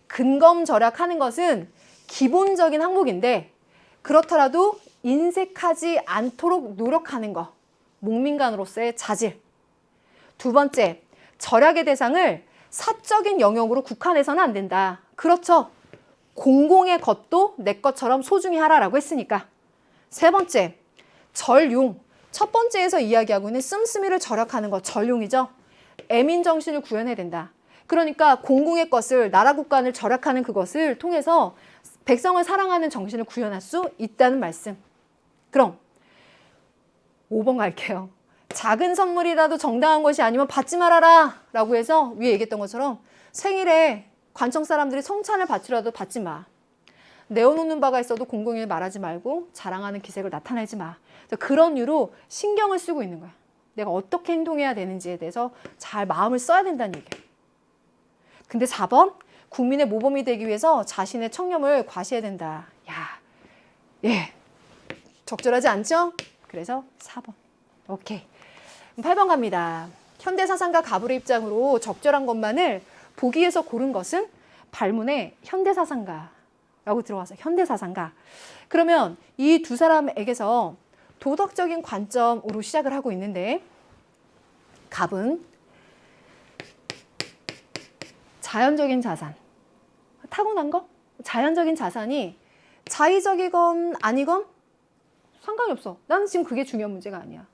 근검절약하는 것은 기본적인 항목인데 그렇더라도 인색하지 않도록 노력하는 것, 목민관으로서의 자질. 두 번째, 절약의 대상을 사적인 영역으로 국한해서는 안 된다. 그렇죠. 공공의 것도 내 것처럼 소중히 하라라고 했으니까. 세 번째, 절용. 첫 번째에서 이야기하고 있는 씀씀이를 절약하는 것, 절용이죠. 애민정신을 구현해야 된다. 그러니까 공공의 것을, 나라 국간을 절약하는 그것을 통해서 백성을 사랑하는 정신을 구현할 수 있다는 말씀. 그럼 5번 갈게요. 작은 선물이라도 정당한 것이 아니면 받지 말아라 라고 해서 위에 얘기했던 것처럼 생일에 관청 사람들이 성찬을 바치라도 받지 마. 내어놓는 바가 있어도 공공연히 말하지 말고 자랑하는 기색을 나타내지 마. 그런 이유로 신경을 쓰고 있는 거야. 내가 어떻게 행동해야 되는지에 대해서 잘 마음을 써야 된다는 얘기야. 근데 4번, 국민의 모범이 되기 위해서 자신의 청렴을 과시해야 된다. 적절하지 않죠? 그래서 4번. 오케이. 8번 갑니다. 현대사상가 가불의 입장으로 적절한 것만을 보기에서 고른 것은 발문에 현대사상가라고 들어와서 현대사상가. 그러면 이 두 사람에게서 도덕적인 관점으로 시작을 하고 있는데, 갑은 자연적인 자산, 타고난 거? 자연적인 자산이 자의적이건 아니건 상관이 없어. 나는 지금 그게 중요한 문제가 아니야.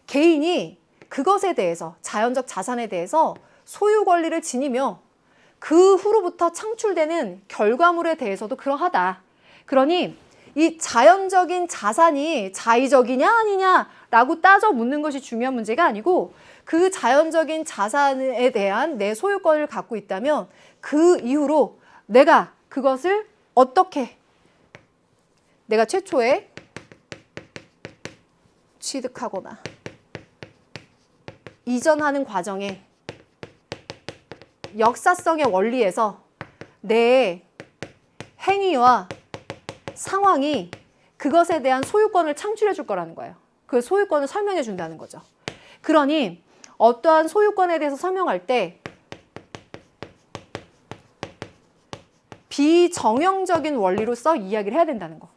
개인이 그것에 대해서, 자연적 자산에 대해서 소유 권리를 지니며 그 후로부터 창출되는 결과물에 대해서도 그러하다. 그러니 이 자연적인 자산이 자의적이냐 아니냐라고 따져 묻는 것이 중요한 문제가 아니고, 그 자연적인 자산에 대한 내 소유권을 갖고 있다면 그 이후로 내가 그것을 어떻게, 내가 최초에 취득하거나 이전하는 과정에 역사성의 원리에서 내 행위와 상황이 그것에 대한 소유권을 창출해 줄 거라는 거예요. 그 소유권을 설명해 준다는 거죠. 그러니 어떠한 소유권에 대해서 설명할 때 비정형적인 원리로서 이야기를 해야 된다는 거.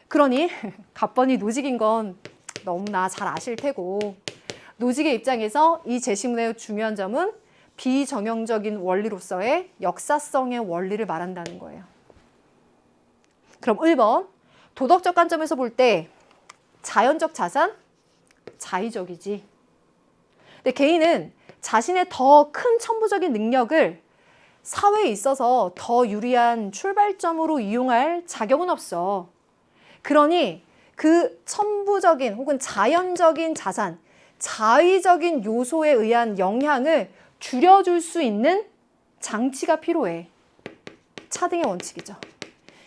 그러니 갑번이 노직인 건 너무나 잘 아실 테고, 노직의 입장에서 이 제시문의 중요한 점은 비정형적인 원리로서의 역사성의 원리를 말한다는 거예요. 그럼 1번, 도덕적 관점에서 볼 때 자연적 자산, 자의적이지. 근데 개인은 자신의 더 큰 천부적인 능력을 사회에 있어서 더 유리한 출발점으로 이용할 자격은 없어. 그러니 그 천부적인 혹은 자연적인 자산, 자의적인 요소에 의한 영향을 줄여줄 수 있는 장치가 필요해. 차등의 원칙이죠.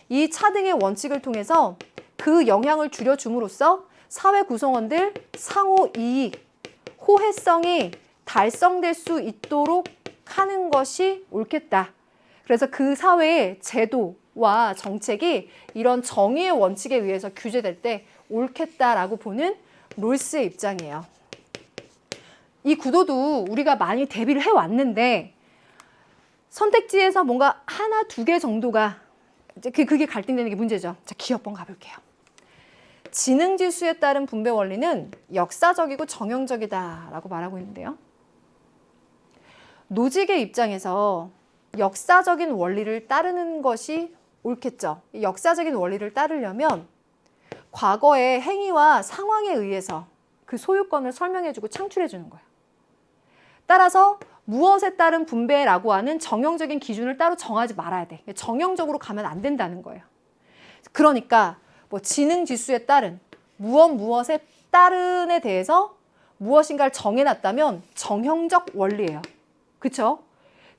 이 차등의 원칙을 통해서 그 영향을 줄여줌으로써 사회 구성원들 상호 이익, 호혜성이 달성될 수 있도록 하는 것이 옳겠다. 그래서 그 사회의 제도와 정책이 이런 정의의 원칙에 의해서 규제될 때 옳겠다라고 보는 롤스의 입장이에요. 이 구도도 우리가 많이 대비를 해왔는데, 선택지에서 뭔가 하나, 두 개 정도가 그게 갈등되는 게 문제죠. 자, 기업번 가볼게요. 지능지수에 따른 분배 원리는 역사적이고 정형적이다라고 말하고 있는데요. 노직의 입장에서 역사적인 원리를 따르는 것이 옳겠죠. 역사적인 원리를 따르려면 과거의 행위와 상황에 의해서 그 소유권을 설명해주고 창출해주는 거예요. 따라서 무엇에 따른 분배라고 하는 정형적인 기준을 따로 정하지 말아야 돼. 정형적으로 가면 안 된다는 거예요. 그러니까 뭐 지능지수에 따른 무엇에 따른에 대해서 무엇인가를 정해놨다면 정형적 원리예요. 그렇죠?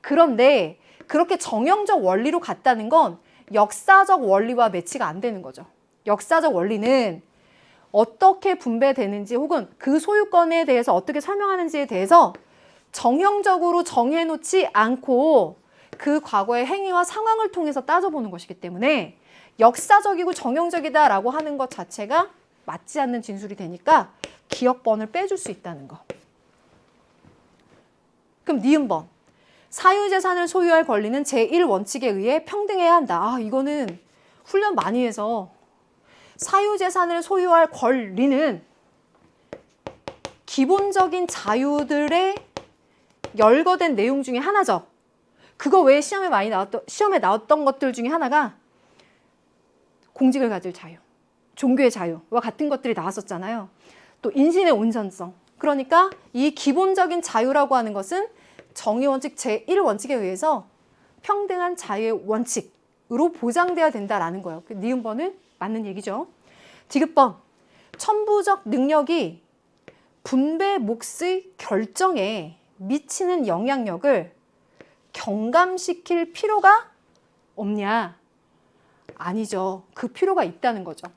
그런데 그렇게 정형적 원리로 갔다는 건 역사적 원리와 매치가 안 되는 거죠. 역사적 원리는 어떻게 분배되는지 혹은 그 소유권에 대해서 어떻게 설명하는지에 대해서 정형적으로 정해놓지 않고 그 과거의 행위와 상황을 통해서 따져보는 것이기 때문에 역사적이고 정형적이다라고 하는 것 자체가 맞지 않는 진술이 되니까 기억번을 빼줄 수 있다는 거. 그럼 니은번. 사유재산을 소유할 권리는 제1원칙에 의해 평등해야 한다. 이거는 훈련 많이 해서 사유재산을 소유할 권리는 기본적인 자유들의 열거된 내용 중에 하나죠. 그거 외에 시험에 나왔던 것들 중에 하나가 공직을 가질 자유, 종교의 자유와 같은 것들이 나왔었잖아요. 또 인신의 온전성. 그러니까 이 기본적인 자유라고 하는 것은 정의원칙 제1원칙에 의해서 평등한 자유의 원칙으로 보장돼야 된다라는 거예요. 니은번은 맞는 얘기죠. 디귿번. 천부적 능력이 분배 몫의 결정에 미치는 영향력을 경감시킬 필요가 없냐? 아니죠. 그 필요가 있다는 거죠.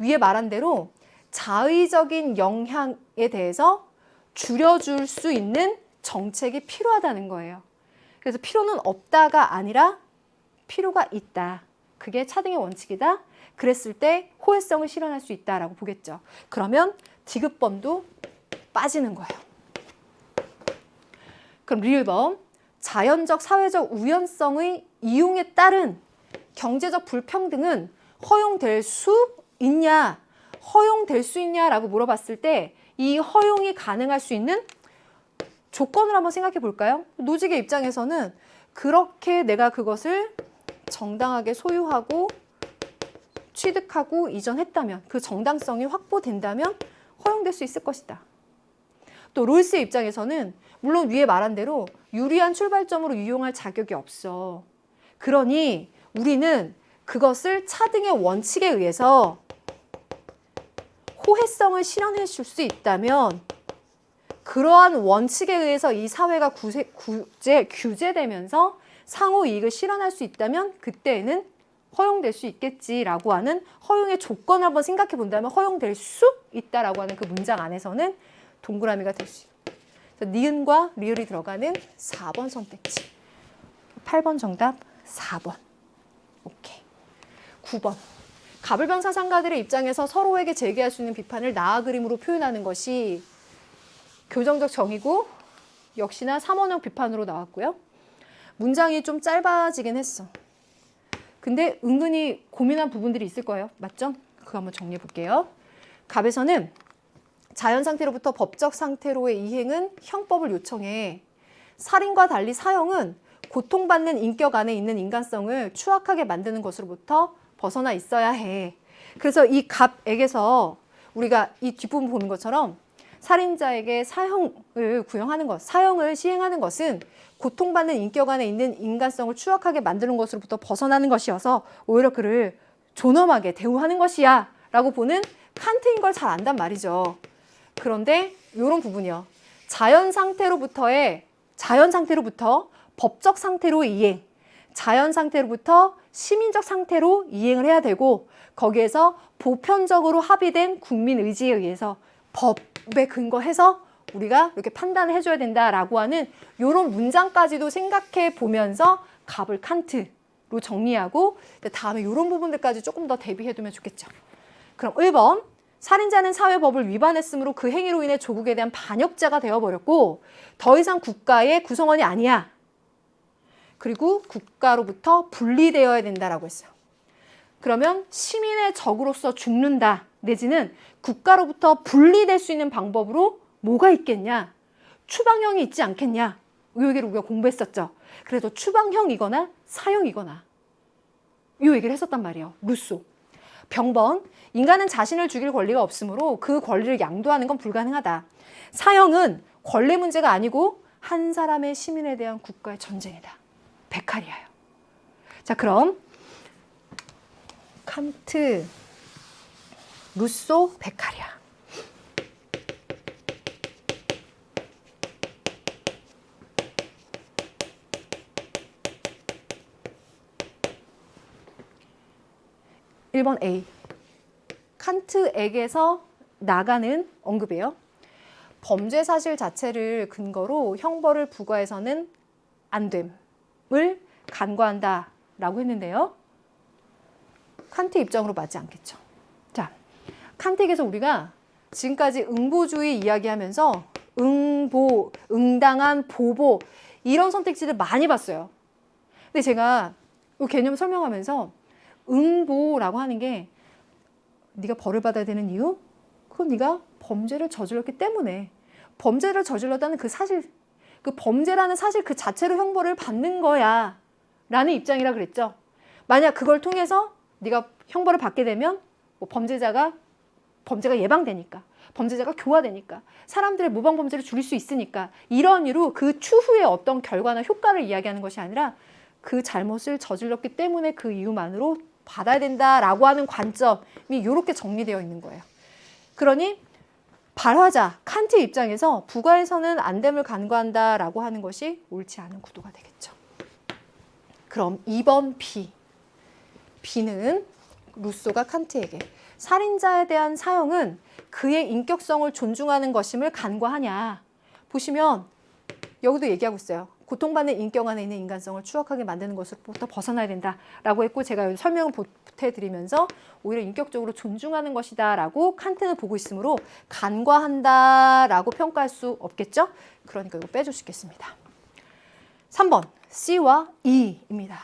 위에 말한 대로 자의적인 영향에 대해서 줄여줄 수 있는 정책이 필요하다는 거예요. 그래서 필요는 없다가 아니라 필요가 있다. 그게 차등의 원칙이다. 그랬을 때 호혜성을 실현할 수 있다라고 보겠죠. 그러면 디귿번도 빠지는 거예요. 그럼 리을번. 자연적 사회적 우연성의 이용에 따른 경제적 불평등은 허용될 수 있냐? 허용될 수 있냐라고 물어봤을 때 이 허용이 가능할 수 있는 조건을 한번 생각해 볼까요? 노직의 입장에서는 그렇게 내가 그것을 정당하게 소유하고 취득하고 이전했다면, 그 정당성이 확보된다면 허용될 수 있을 것이다. 또 롤스의 입장에서는 물론 위에 말한 대로 유리한 출발점으로 이용할 자격이 없어. 그러니 우리는 그것을 차등의 원칙에 의해서 호혜성을 실현해 줄 수 있다면, 그러한 원칙에 의해서 이 사회가 규제되면서 상호 이익을 실현할 수 있다면 그때에는 허용될 수 있겠지라고 하는 허용의 조건을 한번 생각해 본다면 허용될 수 있다라고 하는 그 문장 안에서는 동그라미가 될 수 있어요. 니은과 리을이 들어가는 4번 선택지. 8번 정답 4번. 오케이. 9번. 가불병 사상가들의 입장에서 서로에게 제기할 수 있는 비판을 나아 그림으로 표현하는 것이 교정적 정의고 역시나 3원형 비판으로 나왔고요. 문장이 좀 짧아지긴 했어. 근데 은근히 고민한 부분들이 있을 거예요. 맞죠? 그거 한번 정리해 볼게요. 갑에서는 자연 상태로부터 법적 상태로의 이행은 형법을 요청해. 살인과 달리 사형은 고통받는 인격 안에 있는 인간성을 추악하게 만드는 것으로부터 벗어나 있어야 해. 그래서 이 갑에게서 우리가 이 뒷부분 보는 것처럼 살인자에게 사형을 구형하는 것, 사형을 시행하는 것은 고통받는 인격 안에 있는 인간성을 추악하게 만드는 것으로부터 벗어나는 것이어서 오히려 그를 존엄하게 대우하는 것이야 라고 보는 칸트인 걸 잘 안단 말이죠. 그런데 이런 부분이요. 자연 상태로부터 법적 상태로 이행, 자연 상태로부터 시민적 상태로 이행을 해야 되고 거기에서 보편적으로 합의된 국민 의지에 의해서 법에 근거해서 우리가 이렇게 판단을 해줘야 된다라고 하는 이런 문장까지도 생각해 보면서 갑을 칸트로 정리하고 다음에 이런 부분들까지 조금 더 대비해두면 좋겠죠. 그럼 1번. 살인자는 사회법을 위반했으므로 그 행위로 인해 조국에 대한 반역자가 되어버렸고 더 이상 국가의 구성원이 아니야. 그리고 국가로부터 분리되어야 된다라고 했어요. 그러면 시민의 적으로서 죽는다 내지는 국가로부터 분리될 수 있는 방법으로 뭐가 있겠냐? 추방형이 있지 않겠냐? 이 얘기를 우리가 공부했었죠. 그래서 추방형이거나 사형이거나 이 얘기를 했었단 말이에요. 루소. 병번. 인간은 자신을 죽일 권리가 없으므로 그 권리를 양도하는 건 불가능하다. 사형은 권리 문제가 아니고 한 사람의 시민에 대한 국가의 전쟁이다. 베카리아요. 자, 그럼 칸트, 루소, 베카리아. (1번) A. 칸트에게서 나가는 언급이에요. 범죄 사실 자체를 근거로 형벌을 부과해서는 안 됨을 간과한다라고 했는데요. 칸트 입장으로 맞지 않겠죠. 자, 칸트에게서 우리가 지금까지 응보주의 이야기하면서 응보, 응당한, 보보 이런 선택지를 많이 봤어요. 근데 제가 이 개념 설명하면서 응보라고 하는 게 네가 벌을 받아야 되는 이유? 그건 네가 범죄를 저질렀기 때문에 범죄를 저질렀다는 그 사실, 그 범죄라는 사실 그 자체로 형벌을 받는 거야 라는 입장이라 그랬죠. 만약 그걸 통해서 네가 형벌을 받게 되면 뭐 범죄가 예방되니까, 범죄자가 교화되니까, 사람들의 모방 범죄를 줄일 수 있으니까 이런 이유로 그 추후의 어떤 결과나 효과를 이야기하는 것이 아니라 그 잘못을 저질렀기 때문에 그 이유만으로 받아야 된다라고 하는 관점이 이렇게 정리되어 있는 거예요. 그러니 발화자 칸트의 입장에서 부과해서는 안 됨을 간과한다라고 하는 것이 옳지 않은 구도가 되겠죠. 그럼 2번 B. B는 루소가 칸트에게 살인자에 대한 사형은 그의 인격성을 존중하는 것임을 간과하냐. 보시면 여기도 얘기하고 있어요. 고통받는 인격 안에 있는 인간성을 추억하게 만드는 것으로부터 벗어나야 된다라고 했고 제가 여기 설명을 보태드리면서 오히려 인격적으로 존중하는 것이다라고 칸트는 보고 있으므로 간과한다라고 평가할 수 없겠죠? 그러니까 이거 빼주시겠습니다. 3번 C와 E입니다.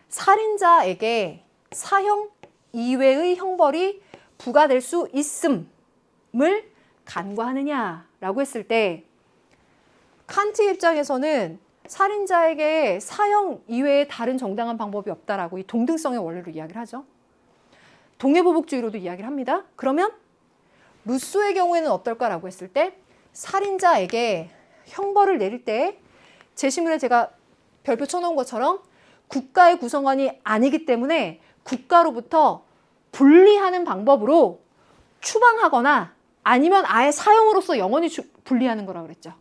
살인자에게 사형 이외의 형벌이 부과될 수 있음을 간과하느냐라고 했을 때 칸트 입장에서는 살인자에게 사형 이외에 다른 정당한 방법이 없다라고 이 동등성의 원리로 이야기를 하죠. 동해보복주의로도 이야기를 합니다. 그러면 루소의 경우에는 어떨까라고 했을 때 살인자에게 형벌을 내릴 때 제시문에 제가 별표 쳐놓은 것처럼 국가의 구성원이 아니기 때문에 국가로부터 분리하는 방법으로 추방하거나 아니면 아예 사형으로서 영원히 분리하는 거라고 그랬죠.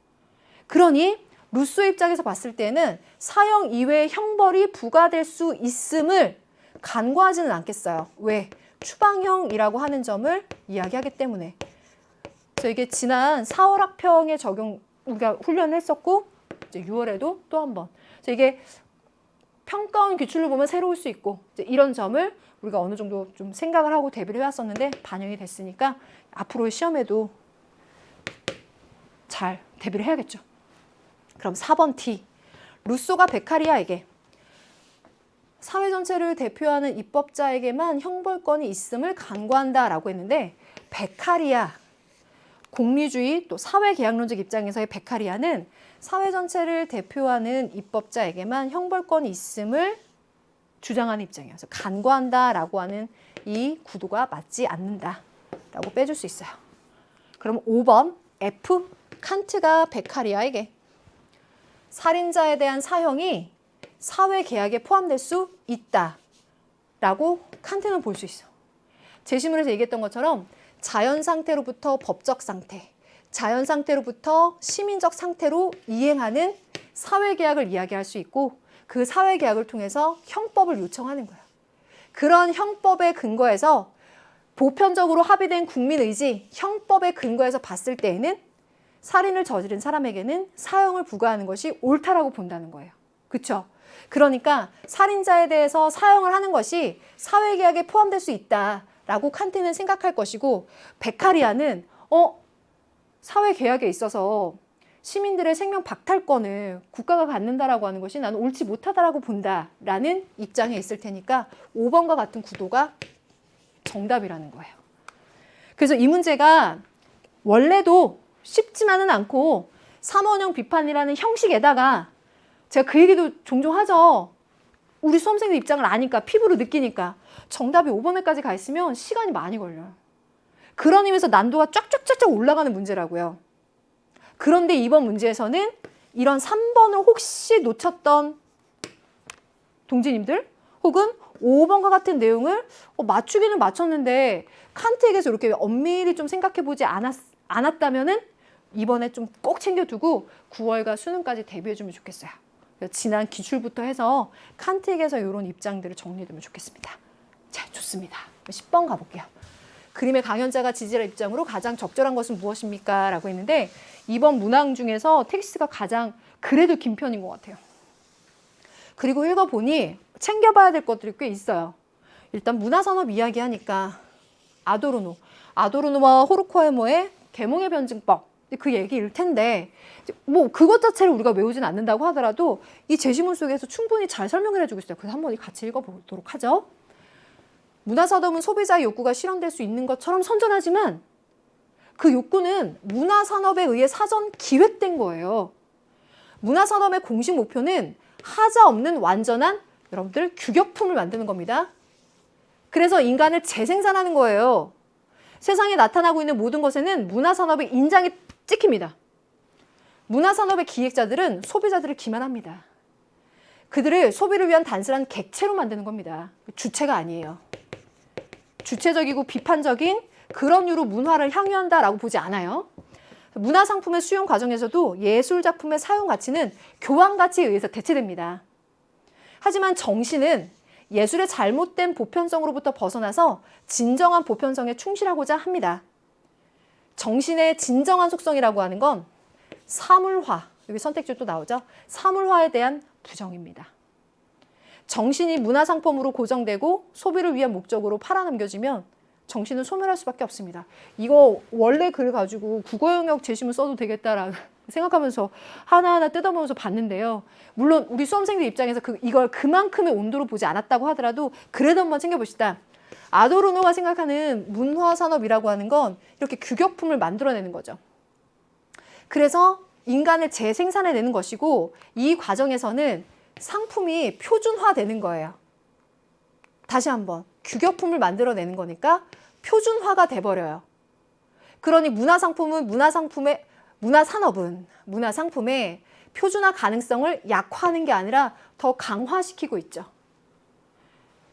그러니 루소의 입장에서 봤을 때는 사형 이외의 형벌이 부과될 수 있음을 간과하지는 않겠어요. 왜? 추방형이라고 하는 점을 이야기하기 때문에. 그래서 이게 지난 4월 학평에 우리가 훈련을 했었고 이제 6월에도 또 한 번. 그래서 이게 평가원 기출을 보면 새로울 수 있고 이제 이런 점을 우리가 어느 정도 좀 생각을 하고 대비를 해왔었는데 반영이 됐으니까 앞으로의 시험에도 잘 대비를 해야겠죠. 그럼 4번 T. 루소가 베카리아에게 사회 전체를 대표하는 입법자에게만 형벌권이 있음을 간과한다라고 했는데 베카리아, 공리주의 또 사회계약론적 입장에서의 베카리아는 사회 전체를 대표하는 입법자에게만 형벌권이 있음을 주장하는 입장이에요. 그래서 간과한다라고 하는 이 구도가 맞지 않는다라고 빼줄 수 있어요. 그럼 5번 F. 칸트가 베카리아에게 살인자에 대한 사형이 사회계약에 포함될 수 있다라고 칸트는 볼 수 있어. 제시문에서 얘기했던 것처럼 자연 상태로부터 법적 상태, 자연 상태로부터 시민적 상태로 이행하는 사회계약을 이야기할 수 있고 그 사회계약을 통해서 형법을 요청하는 거예요. 그런 형법에 근거해서 보편적으로 합의된 국민의지, 형법에 근거해서 봤을 때에는 살인을 저지른 사람에게는 사형을 부과하는 것이 옳다라고 본다는 거예요. 그렇죠? 그러니까 살인자에 대해서 사형을 하는 것이 사회계약에 포함될 수 있다라고 칸트는 생각할 것이고 베카리아는 사회계약에 있어서 시민들의 생명 박탈권을 국가가 갖는다라고 하는 것이 나는 옳지 못하다라고 본다라는 입장에 있을 테니까 5번과 같은 구도가 정답이라는 거예요. 그래서 이 문제가 원래도 쉽지만은 않고 3원형 비판이라는 형식에다가 제가 그 얘기도 종종 하죠. 우리 수험생들 입장을 아니까 피부로 느끼니까 정답이 5번에까지 가 있으면 시간이 많이 걸려요. 그런 의미에서 난도가 쫙쫙쫙쫙 올라가는 문제라고요. 그런데 이번 문제에서는 이런 3번을 혹시 놓쳤던 동지님들 혹은 5번과 같은 내용을 맞추기는 맞췄는데 칸트에게서 이렇게 엄밀히 좀 생각해보지 않았다면은 이번에 좀 꼭 챙겨두고 9월과 수능까지 대비해주면 좋겠어요. 지난 기출부터 해서 칸트에게서 이런 입장들을 정리해두면 좋겠습니다. 자, 좋습니다. 10번 가볼게요. 그림의 강연자가 지지자 입장으로 가장 적절한 것은 무엇입니까? 라고 했는데 이번 문항 중에서 텍스트가 가장 그래도 긴 편인 것 같아요. 그리고 읽어보니 챙겨봐야 될 것들이 꽤 있어요. 일단 문화산업 이야기하니까 아도르노와 호르코헤모의 계몽의 변증법 그 얘기일 텐데 뭐 그것 자체를 우리가 외우진 않는다고 하더라도 이 제시문 속에서 충분히 잘 설명을 해주고 있어요. 그래서 한번 같이 읽어보도록 하죠. 문화산업은 소비자의 욕구가 실현될 수 있는 것처럼 선전하지만 그 욕구는 문화산업에 의해 사전 기획된 거예요. 문화산업의 공식 목표는 하자 없는 완전한 여러분들 규격품을 만드는 겁니다. 그래서 인간을 재생산하는 거예요. 세상에 나타나고 있는 모든 것에는 문화산업의 인장이 찍힙니다. 문화산업의 기획자들은 소비자들을 기만합니다. 그들을 소비를 위한 단순한 객체로 만드는 겁니다. 주체가 아니에요. 주체적이고 비판적인 그런 이유로 문화를 향유한다라고 보지 않아요. 문화상품의 수용 과정에서도 예술작품의 사용 가치는 교환 가치에 의해서 대체됩니다. 하지만 정신은 예술의 잘못된 보편성으로부터 벗어나서 진정한 보편성에 충실하고자 합니다. 정신의 진정한 속성이라고 하는 건 사물화, 여기 선택지로 또 나오죠. 사물화에 대한 부정입니다. 정신이 문화상품으로 고정되고 소비를 위한 목적으로 팔아넘겨지면 정신은 소멸할 수밖에 없습니다. 이거 원래 글 가지고 국어 영역 제시문 써도 되겠다라는 생각하면서 하나하나 뜯어보면서 봤는데요. 물론 우리 수험생들 입장에서 이걸 그만큼의 온도로 보지 않았다고 하더라도 그래도 한번 챙겨봅시다. 아도르노가 생각하는 문화산업이라고 하는 건 이렇게 규격품을 만들어내는 거죠. 그래서 인간을 재생산해내는 것이고 이 과정에서는 상품이 표준화되는 거예요. 다시 한번 규격품을 만들어내는 거니까 표준화가 돼버려요. 그러니 문화산업의 표준화 가능성을 약화하는 게 아니라 더 강화시키고 있죠.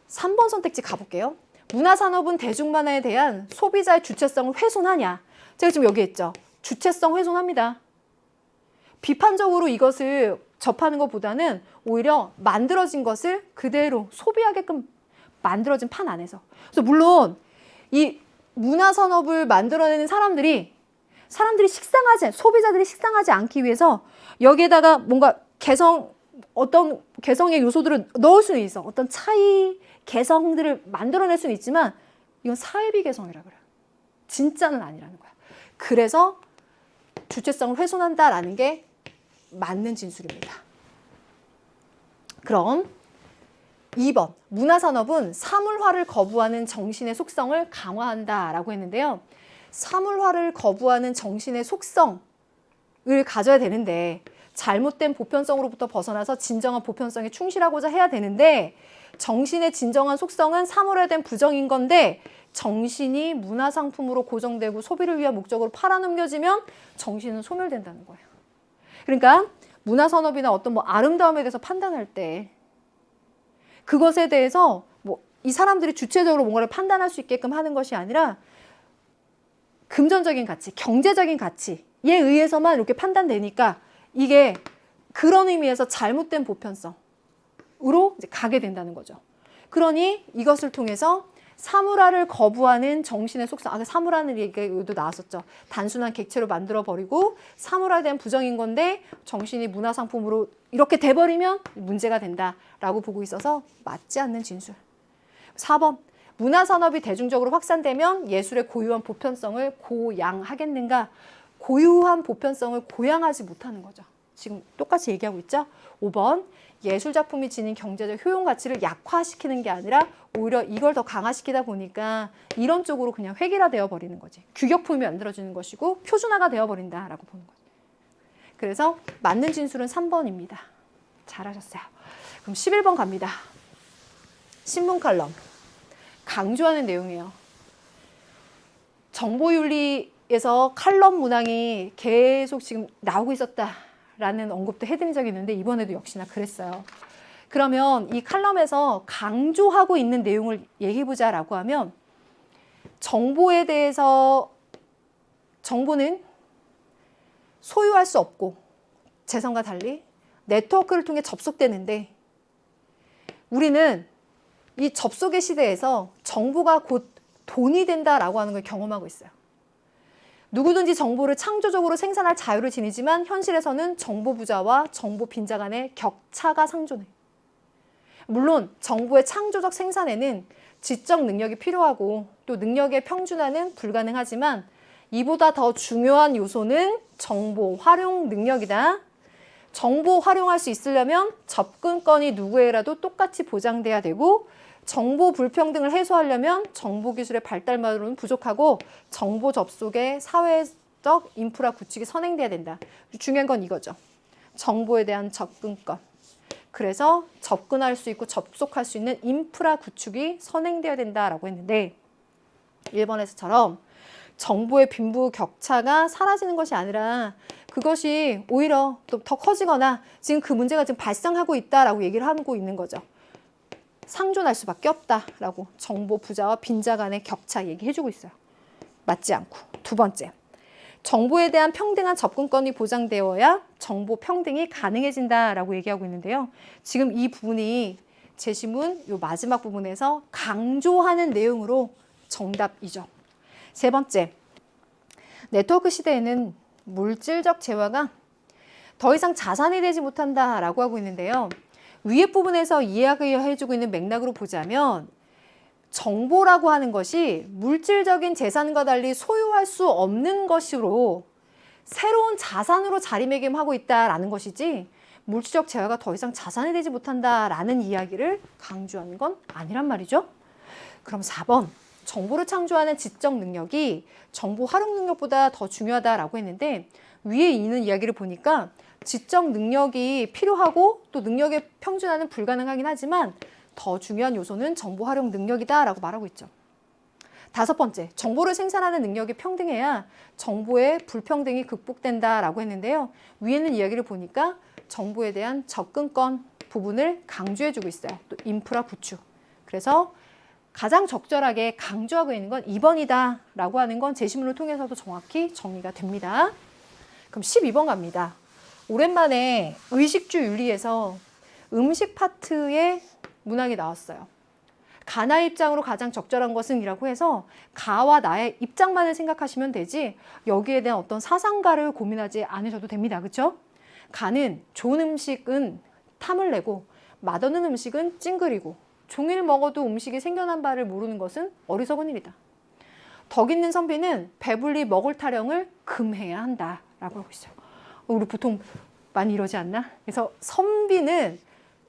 3번 선택지 가볼게요. 문화산업은 대중문화에 대한 소비자의 주체성을 훼손하냐? 제가 지금 여기 했죠. 주체성 훼손합니다. 비판적으로 이것을 접하는 것보다는 오히려 만들어진 것을 그대로 소비하게끔 만들어진 판 안에서. 그래서 물론 이 문화산업을 만들어내는 소비자들이 식상하지 않기 위해서 여기에다가 뭔가 어떤 개성의 요소들을 넣을 수는 있어. 어떤 차이, 개성들을 만들어낼 수는 있지만 이건 사회비 개성이라 그래요. 진짜는 아니라는 거야. 그래서 주체성을 훼손한다라는 게 맞는 진술입니다. 그럼 2번, 문화산업은 사물화를 거부하는 정신의 속성을 강화한다라고 했는데요. 사물화를 거부하는 정신의 속성을 가져야 되는데 잘못된 보편성으로부터 벗어나서 진정한 보편성에 충실하고자 해야 되는데 정신의 진정한 속성은 사물화된 부정인 건데 정신이 문화상품으로 고정되고 소비를 위한 목적으로 팔아넘겨지면 정신은 소멸된다는 거예요. 그러니까 문화산업이나 어떤 아름다움에 대해서 판단할 때 그것에 대해서 이 사람들이 주체적으로 뭔가를 판단할 수 있게끔 하는 것이 아니라 금전적인 가치, 경제적인 가치에 의해서만 이렇게 판단되니까 이게 그런 의미에서 잘못된 보편성으로 이제 가게 된다는 거죠. 그러니 이것을 통해서 사물화를 거부하는 정신의 속성, 사물화는 얘기도 나왔었죠. 단순한 객체로 만들어버리고 사물화된 부정인 건데 정신이 문화상품으로 이렇게 돼버리면 문제가 된다라고 보고 있어서 맞지 않는 진술. 4번, 문화산업이 대중적으로 확산되면 예술의 고유한 보편성을 고양하겠는가? 고유한 보편성을 고양하지 못하는 거죠. 지금 똑같이 얘기하고 있죠. 5번, 예술작품이 지닌 경제적 효용 가치를 약화시키는 게 아니라 오히려 이걸 더 강화시키다 보니까 이런 쪽으로 그냥 획일화되어 버리는 거지. 규격품이 만들어지는 것이고 표준화가 되어버린다라고 보는 거죠. 그래서 맞는 진술은 3번입니다. 잘하셨어요. 그럼 11번 갑니다. 신문 칼럼. 강조하는 내용이에요. 정보윤리에서 칼럼 문항이 계속 지금 나오고 있었다라는 언급도 해드린 적이 있는데 이번에도 역시나 그랬어요. 그러면 이 칼럼에서 강조하고 있는 내용을 얘기해보자라고 하면 정보에 대해서 정보는 소유할 수 없고 재산과 달리 네트워크를 통해 접속되는데 우리는 이 접속의 시대에서 정보가 곧 돈이 된다라고 하는 걸 경험하고 있어요. 누구든지 정보를 창조적으로 생산할 자유를 지니지만 현실에서는 정보 부자와 정보 빈자 간의 격차가 상존해. 물론 정보의 창조적 생산에는 지적 능력이 필요하고 또 능력의 평준화는 불가능하지만 이보다 더 중요한 요소는 정보 활용 능력이다. 정보 활용할 수 있으려면 접근권이 누구에게라도 똑같이 보장돼야 되고 정보 불평등을 해소하려면 정보기술의 발달만으로는 부족하고 정보 접속의 사회적 인프라 구축이 선행돼야 된다. 중요한 건 이거죠. 정보에 대한 접근권. 그래서 접근할 수 있고 접속할 수 있는 인프라 구축이 선행돼야 된다라고 했는데 1번에서처럼 정보의 빈부 격차가 사라지는 것이 아니라 그것이 오히려 또 더 커지거나 지금 그 문제가 지금 발생하고 있다라고 얘기를 하고 있는 거죠. 상존할 수밖에 없다라고 정보 부자와 빈자 간의 격차 얘기해주고 있어요. 맞지 않고. 2번째, 정보에 대한 평등한 접근권이 보장되어야 정보 평등이 가능해진다라고 얘기하고 있는데요. 지금 이 부분이 제시문 요 마지막 부분에서 강조하는 내용으로 정답이죠. 3번째, 네트워크 시대에는 물질적 재화가 더 이상 자산이 되지 못한다라고 하고 있는데요. 위에 부분에서 이야기해주고 있는 맥락으로 보자면 정보라고 하는 것이 물질적인 재산과 달리 소유할 수 없는 것으로 새로운 자산으로 자리매김하고 있다라는 것이지 물질적 재화가 더 이상 자산이 되지 못한다라는 이야기를 강조하는 건 아니란 말이죠. 그럼 4번, 정보를 창조하는 지적 능력이 정보 활용 능력보다 더 중요하다라고 했는데 위에 있는 이야기를 보니까 지적 능력이 필요하고 또 능력의 평준화는 불가능하긴 하지만 더 중요한 요소는 정보 활용 능력이다라고 말하고 있죠. 5번째, 정보를 생산하는 능력이 평등해야 정보의 불평등이 극복된다라고 했는데요. 위에는 이야기를 보니까 정보에 대한 접근권 부분을 강조해주고 있어요. 또 인프라 구축. 그래서 가장 적절하게 강조하고 있는 건 2번이다라고 하는 건 제시문을 통해서도 정확히 정리가 됩니다. 그럼 12번 갑니다. 오랜만에 의식주 윤리에서 음식 파트의 문항이 나왔어요. 가나의 입장으로 가장 적절한 것은 이라고 해서 가와 나의 입장만을 생각하시면 되지 여기에 대한 어떤 사상가를 고민하지 않으셔도 됩니다. 그렇죠? 가는 좋은 음식은 탐을 내고 맛없는 음식은 찡그리고 종일 먹어도 음식이 생겨난 바를 모르는 것은 어리석은 일이다. 덕 있는 선비는 배불리 먹을 타령을 금해야 한다라고 하고 있어요. 우리 보통 많이 이러지 않나? 그래서 선비는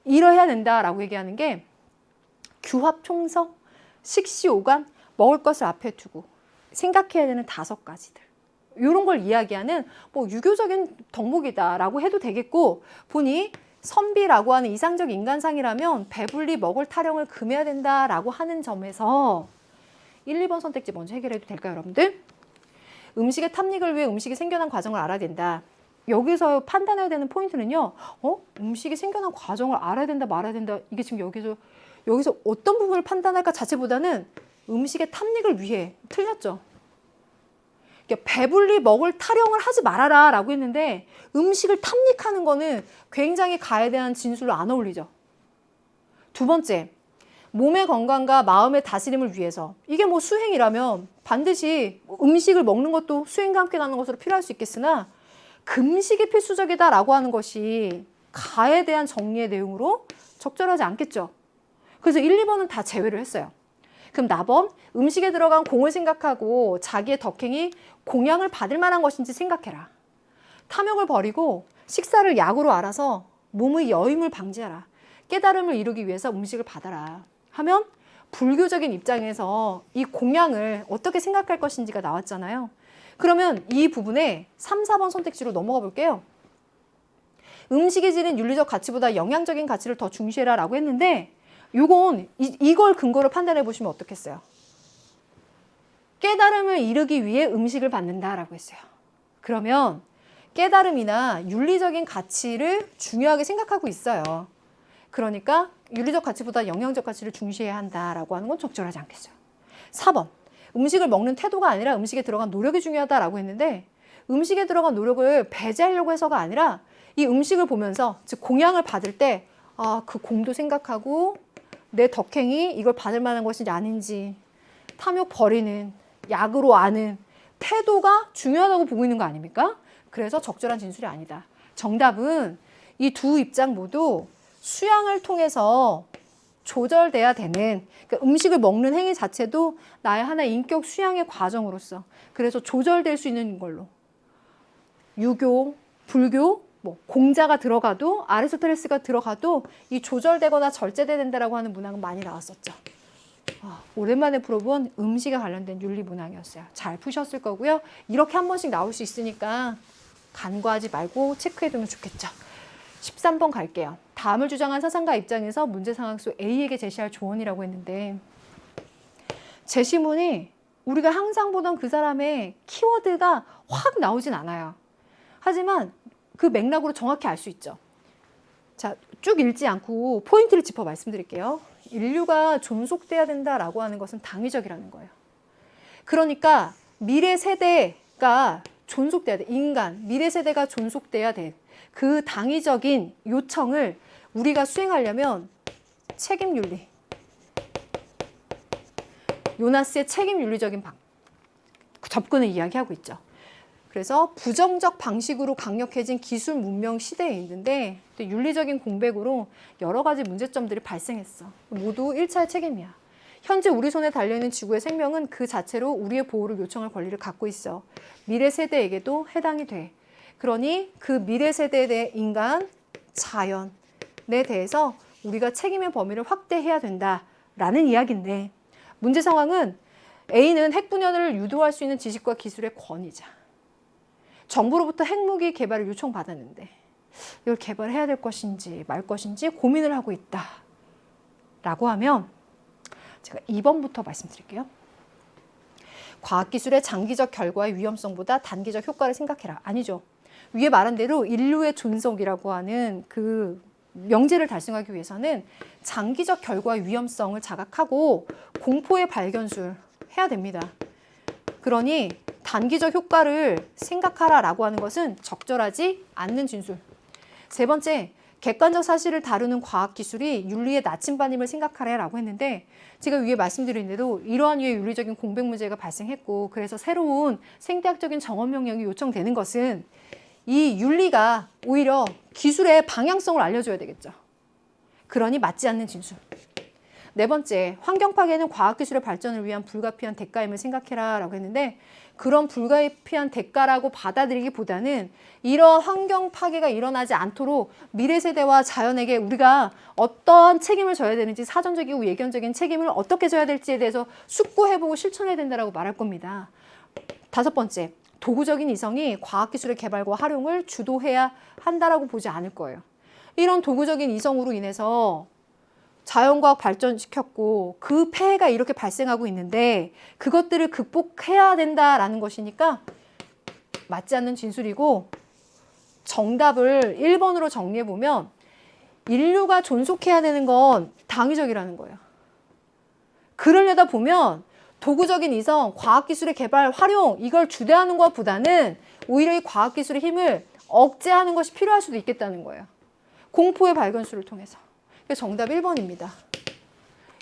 이러해야 된다라고 얘기하는 게 규합총성, 식시오감, 먹을 것을 앞에 두고 생각해야 되는 5가지들. 이런 걸 이야기하는 뭐 유교적인 덕목이다라고 해도 되겠고 보니 선비라고 하는 이상적 인간상이라면 배불리 먹을 타령을 금해야 된다라고 하는 점에서 1, 2번 선택지 먼저 해결해도 될까요, 여러분들? 음식의 탐닉을 위해 음식이 생겨난 과정을 알아야 된다. 여기서 판단해야 되는 포인트는요. 음식이 생겨난 과정을 알아야 된다, 말아야 된다. 이게 지금 여기서 어떤 부분을 판단할까 자체보다는 음식의 탐닉을 위해 틀렸죠. 배불리 먹을 타령을 하지 말아라 라고 했는데 음식을 탐닉하는 거는 굉장히 가에 대한 진술로 안 어울리죠. 2번째, 몸의 건강과 마음의 다스림을 위해서 이게 뭐 수행이라면 반드시 음식을 먹는 것도 수행과 함께 가는 것으로 필요할 수 있겠으나 금식이 필수적이다라고 하는 것이 가에 대한 정리의 내용으로 적절하지 않겠죠. 그래서 1, 2번은 다 제외를 했어요. 그럼 나번 음식에 들어간 공을 생각하고 자기의 덕행이 공양을 받을 만한 것인지 생각해라. 탐욕을 버리고 식사를 약으로 알아서 몸의 여임을 방지하라. 깨달음을 이루기 위해서 음식을 받아라. 하면 불교적인 입장에서 이 공양을 어떻게 생각할 것인지가 나왔잖아요. 그러면 이 부분에 3, 4번 선택지로 넘어가 볼게요. 음식이 지닌 윤리적 가치보다 영양적인 가치를 더 중시해라 라고 했는데 이걸 근거로 판단해 보시면 어떻겠어요? 깨달음을 이루기 위해 음식을 받는다라고 했어요. 그러면 깨달음이나 윤리적인 가치를 중요하게 생각하고 있어요. 그러니까 윤리적 가치보다 영양적 가치를 중시해야 한다라고 하는 건 적절하지 않겠어요. 4번, 음식을 먹는 태도가 아니라 음식에 들어간 노력이 중요하다라고 했는데 음식에 들어간 노력을 배제하려고 해서가 아니라 이 음식을 보면서 즉 공양을 받을 때 그 공도 생각하고 내 덕행이 이걸 받을 만한 것인지 아닌지 탐욕 버리는 약으로 아는 태도가 중요하다고 보고 있는 거 아닙니까? 그래서 적절한 진술이 아니다. 정답은 이 두 입장 모두 수양을 통해서 조절돼야 되는 그러니까 음식을 먹는 행위 자체도 나의 하나의 인격 수양의 과정으로서 그래서 조절될 수 있는 걸로 유교, 불교, 뭐 공자가 들어가도 아리스토텔레스가 들어가도 이 조절되거나 절제돼야 된다라고 하는 문항은 많이 나왔었죠. 오랜만에 풀어본 음식에 관련된 윤리 문항이었어요. 잘 푸셨을 거고요. 이렇게 한 번씩 나올 수 있으니까 간과하지 말고 체크해두면 좋겠죠. 13번 갈게요. 다음을 주장한 사상가 입장에서 문제 상황 속 A에게 제시할 조언이라고 했는데 제시문이 우리가 항상 보던 그 사람의 키워드가 확 나오진 않아요. 하지만 그 맥락으로 정확히 알 수 있죠. 자, 쭉 읽지 않고 포인트를 짚어 말씀드릴게요. 인류가 존속돼야 된다라고 하는 것은 당위적이라는 거예요. 그러니까 미래 세대가 존속돼야 돼. 인간, 미래 세대가 존속돼야 돼. 그 당위적인 요청을 우리가 수행하려면 책임윤리, 요나스의 책임윤리적인 접근을 이야기하고 있죠. 그래서 부정적 방식으로 강력해진 기술 문명 시대에 있는데 윤리적인 공백으로 여러 가지 문제점들이 발생했어. 모두 1차의 책임이야. 현재 우리 손에 달려있는 지구의 생명은 그 자체로 우리의 보호를 요청할 권리를 갖고 있어. 미래 세대에게도 해당이 돼. 그러니 그 미래 세대에 대해 인간, 자연에 대해서 우리가 책임의 범위를 확대해야 된다라는 이야기인데, 문제 상황은 A는 핵분열을 유도할 수 있는 지식과 기술의 권위자. 정부로부터 핵무기 개발을 요청받았는데 이걸 개발해야 될 것인지 말 것인지 고민을 하고 있다 라고 하면, 제가 2번부터 말씀드릴게요. 과학기술의 장기적 결과의 위험성보다 단기적 효과를 생각해라. 아니죠. 위에 말한 대로 인류의 존속이라고 하는 그 명제를 달성하기 위해서는 장기적 결과의 위험성을 자각하고 공포의 발견술 해야 됩니다. 그러니 단기적 효과를 생각하라라고 하는 것은 적절하지 않는 진술. 세 번째, 객관적 사실을 다루는 과학기술이 윤리의 나침반임을 생각하라라고 했는데, 제가 위에 말씀드린 대로 이러한 유의 윤리적인 공백 문제가 발생했고, 그래서 새로운 생태학적인 정원 명령이 요청되는 것은 이 윤리가 오히려 기술의 방향성을 알려줘야 되겠죠. 그러니 맞지 않는 진술. 네 번째, 환경 파괴는 과학기술의 발전을 위한 불가피한 대가임을 생각해라 라고 했는데, 그런 불가피한 대가라고 받아들이기보다는 이런 환경 파괴가 일어나지 않도록 미래 세대와 자연에게 우리가 어떤 책임을 져야 되는지, 사전적이고 예견적인 책임을 어떻게 져야 될지에 대해서 숙고해보고 실천해야 된다고 말할 겁니다. 다섯 번째, 도구적인 이성이 과학기술의 개발과 활용을 주도해야 한다라고 보지 않을 거예요. 이런 도구적인 이성으로 인해서 자연과학 발전시켰고 그 폐해가 이렇게 발생하고 있는데 그것들을 극복해야 된다라는 것이니까 맞지 않는 진술이고, 정답을 1번으로 정리해보면 인류가 존속해야 되는 건 당위적이라는 거예요. 그러려다 보면 도구적인 이성, 과학기술의 개발, 활용 이걸 주대하는 것보다는 오히려 이 과학기술의 힘을 억제하는 것이 필요할 수도 있겠다는 거예요. 공포의 발견수를 통해서. 정답 1번입니다.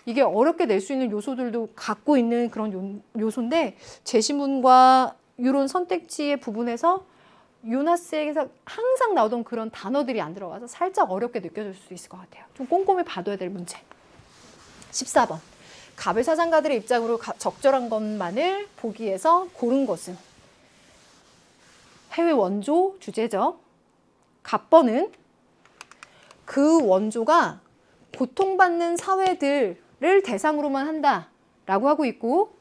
이게 어렵게 낼 수 있는 요소들도 갖고 있는 그런 요소인데, 제시문과 이런 선택지의 부분에서 요나스에게서 항상 나오던 그런 단어들이 안 들어가서 살짝 어렵게 느껴질 수 있을 것 같아요. 좀 꼼꼼히 봐둬야 될 문제. 14번. 가벨 사상가들의 입장으로 적절한 것만을 보기에서 고른 것은? 해외 원조 주제죠. 갑번은 그 원조가 고통받는 사회들을 대상으로만 한다라고 하고 있고,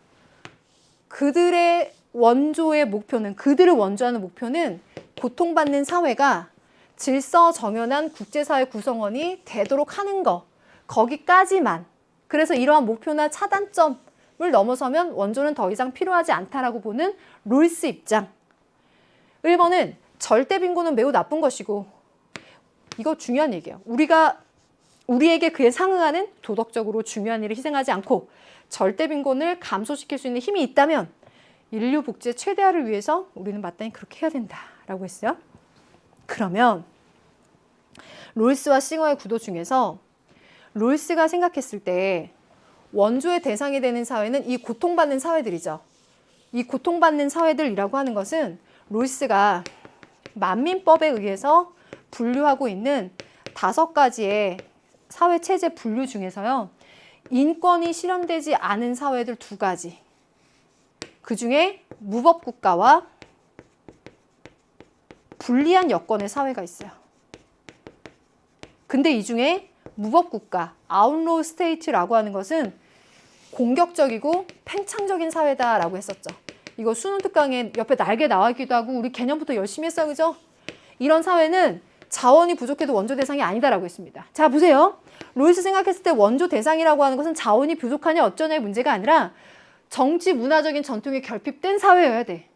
그들의 원조의 목표는, 그들을 원조하는 목표는 고통받는 사회가 질서정연한 국제사회 구성원이 되도록 하는 거, 거기까지만. 그래서 이러한 목표나 차단점을 넘어서면 원조는 더 이상 필요하지 않다라고 보는 롤스 입장. 1번은 절대 빈곤은 매우 나쁜 것이고, 이거 중요한 얘기예요. 우리에게 그에 상응하는 도덕적으로 중요한 일을 희생하지 않고 절대 빈곤을 감소시킬 수 있는 힘이 있다면 인류 복지의 최대화를 위해서 우리는 마땅히 그렇게 해야 된다라고 했어요. 그러면 롤스와 싱어의 구도 중에서 롤스가 생각했을 때 원조의 대상이 되는 사회는 이 고통받는 사회들이죠. 이 고통받는 사회들이라고 하는 것은 롤스가 만민법에 의해서 분류하고 있는 5가지의 사회 체제 분류 중에서요, 인권이 실현되지 않은 사회들 2가지, 그 중에 무법국가와 불리한 여건의 사회가 있어요. 근데 이 중에 무법국가, 아웃로우 스테이트라고 하는 것은 공격적이고 팽창적인 사회다라고 했었죠. 이거 수능 특강에 옆에 날개 나와있기도 하고 우리 개념부터 열심히 했어요, 그죠? 이런 사회는 자원이 부족해도 원조 대상이 아니다라고 했습니다. 자, 보세요. 롤스 생각했을 때 원조 대상이라고 하는 것은 자원이 부족하냐 어쩌냐의 문제가 아니라 정치 문화적인 전통에 결핍된 사회여야 돼.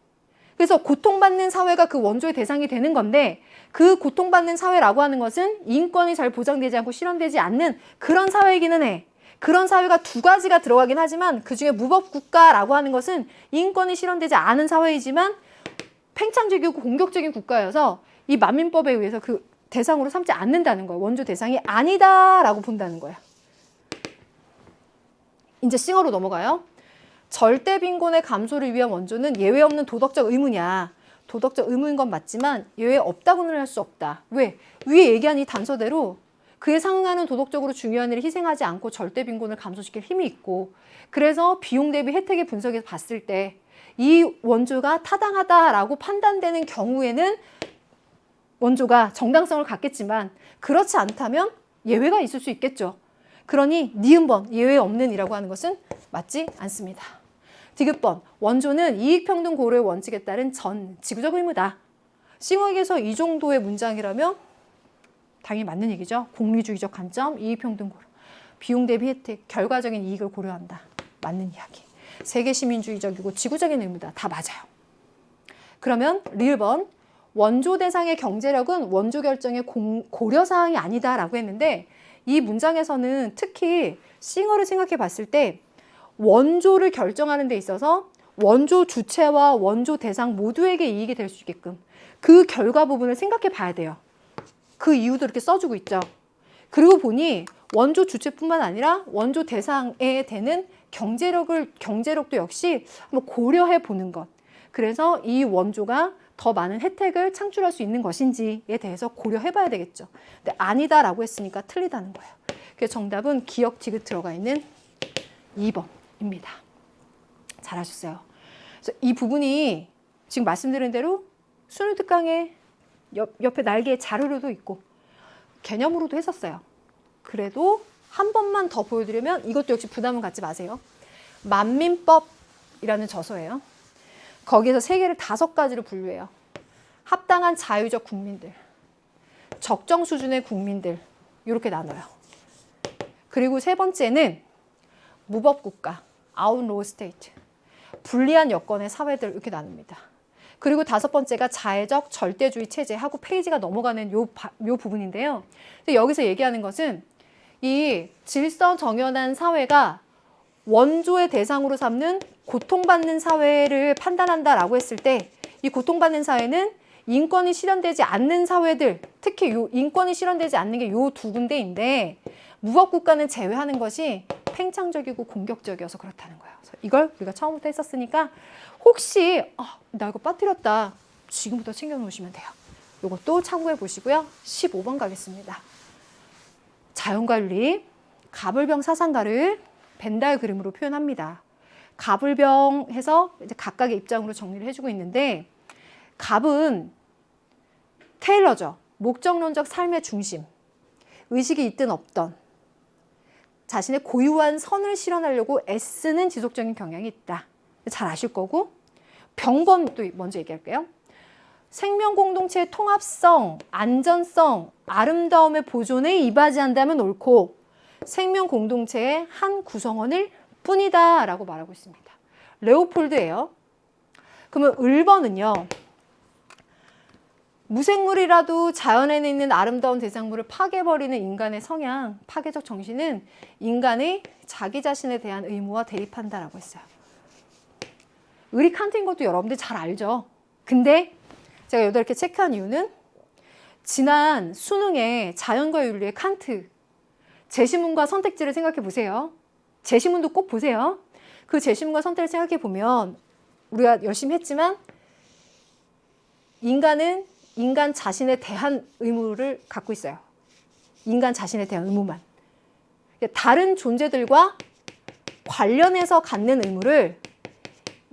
그래서 고통받는 사회가 그 원조의 대상이 되는 건데, 그 고통받는 사회라고 하는 것은 인권이 잘 보장되지 않고 실현되지 않는 그런 사회이기는 해. 그런 사회가 2가지가 들어가긴 하지만 그 중에 무법국가라고 하는 것은 인권이 실현되지 않은 사회이지만 팽창적이고 공격적인 국가여서 이 만민법에 의해서 그 대상으로 삼지 않는다는 거예요. 원조 대상이 아니다라고 본다는 거예요. 이제 싱어로 넘어가요. 절대 빈곤의 감소를 위한 원조는 예외 없는 도덕적 의무냐. 도덕적 의무인 건 맞지만 예외 없다고는 할 수 없다. 왜? 위에 얘기한 이 단서대로 그에 상응하는 도덕적으로 중요한 일을 희생하지 않고 절대 빈곤을 감소시킬 힘이 있고, 그래서 비용 대비 혜택의 분석에서 봤을 때 이 원조가 타당하다라고 판단되는 경우에는 원조가 정당성을 갖겠지만, 그렇지 않다면 예외가 있을 수 있겠죠. 그러니 니은번 예외 없는 이라고 하는 것은 맞지 않습니다. 디귿번 원조는 이익평등 고려의 원칙에 따른 전 지구적 의무다. 싱어에게서 이 정도의 문장이라면 당연히 맞는 얘기죠. 공리주의적 관점, 이익평등 고려, 비용 대비 혜택, 결과적인 이익을 고려한다. 맞는 이야기. 세계시민주의적이고 지구적인 의무다. 다 맞아요. 그러면 리을번 원조 대상의 경제력은 원조 결정의 고려사항이 아니다라고 했는데, 이 문장에서는 특히 싱어를 생각해 봤을 때 원조를 결정하는 데 있어서 원조 주체와 원조 대상 모두에게 이익이 될 수 있게끔 그 결과 부분을 생각해 봐야 돼요. 그 이유도 이렇게 써주고 있죠. 그리고 보니 원조 주체뿐만 아니라 원조 대상에 되는 경제력도 역시 한번 고려해 보는 것. 그래서 이 원조가 더 많은 혜택을 창출할 수 있는 것인지에 대해서 고려해 봐야 되겠죠. 근데 아니다라고 했으니까 틀리다는 거예요. 그래서 정답은 기역 디귿 들어가 있는 2번입니다. 잘하셨어요. 그래서 이 부분이 지금 말씀드린 대로 수능 특강에 옆에 날개에 자료로도 있고 개념으로도 했었어요. 그래도 한 번만 더 보여드리면, 이것도 역시 부담은 갖지 마세요. 만민법이라는 저서예요. 거기에서 세계를 5가지로 분류해요. 합당한 자유적 국민들, 적정 수준의 국민들, 이렇게 나눠요. 그리고 세 번째는 무법국가, 아웃로우 스테이트, 불리한 여건의 사회들, 이렇게 나눕니다. 그리고 5번째가 자해적 절대주의 체제 하고 페이지가 넘어가는 요 부분인데요. 여기서 얘기하는 것은 이 질서 정연한 사회가 원조의 대상으로 삼는 고통받는 사회를 판단한다라고 했을 때, 이 고통받는 사회는 인권이 실현되지 않는 사회들, 특히 요 인권이 실현되지 않는 게 요 2군데인데 무법국가는 제외하는 것이 팽창적이고 공격적이어서 그렇다는 거예요. 그래서 이걸 우리가 처음부터 했었으니까 혹시 나 이거 빠뜨렸다, 지금부터 챙겨놓으시면 돼요. 이것도 참고해 보시고요. 15번 가겠습니다. 자연관리, 가불병 사상가를 벤달 그림으로 표현합니다. 가불병 해서 이제 각각의 입장으로 정리를 해주고 있는데, 갑은 테일러죠. 목적론적 삶의 중심, 의식이 있든 없던 자신의 고유한 선을 실현하려고 애쓰는 지속적인 경향이 있다. 잘 아실 거고, 병번도 먼저 얘기할게요. 생명 공동체의 통합성, 안전성, 아름다움의 보존에 이바지한다면 옳고 생명 공동체의 한 구성원일 뿐이다 라고 말하고 있습니다. 레오폴드예요. 그러면 을번은요, 무생물이라도 자연에 있는 아름다운 대상물을 파괴해버리는 인간의 성향, 파괴적 정신은 인간의 자기 자신에 대한 의무와 대립한다라고 했어요. 을이 칸트인 것도 여러분들 잘 알죠. 근데 제가 여기다 이렇게 체크한 이유는 지난 수능에 자연과 윤리의 칸트, 제시문과 선택지를 생각해 보세요. 제시문도 꼭 보세요. 그 제시문과 선택을 생각해 보면 우리가 열심히 했지만 인간은 인간 자신에 대한 의무를 갖고 있어요. 인간 자신에 대한 의무만. 다른 존재들과 관련해서 갖는 의무를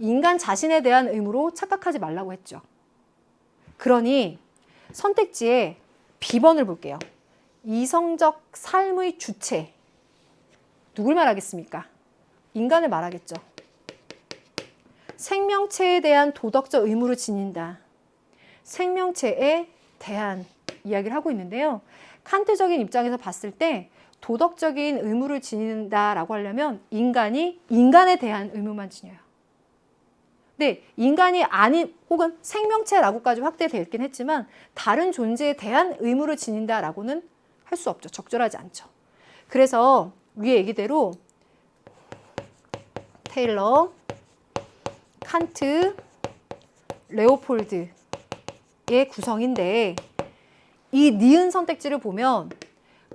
인간 자신에 대한 의무로 착각하지 말라고 했죠. 그러니 선택지에 B번을 볼게요. 이성적 삶의 주체. 누굴 말하겠습니까? 인간을 말하겠죠. 생명체에 대한 도덕적 의무를 지닌다. 생명체에 대한 이야기를 하고 있는데요. 칸트적인 입장에서 봤을 때 도덕적인 의무를 지닌다라고 하려면 인간이 인간에 대한 의무만 지녀요. 근데 인간이 아닌 혹은 생명체라고까지 확대되어 있긴 했지만 다른 존재에 대한 의무를 지닌다라고는 할 수 없죠. 적절하지 않죠. 그래서 위에 얘기대로 테일러, 칸트, 레오폴드의 구성인데, 이 니은 선택지를 보면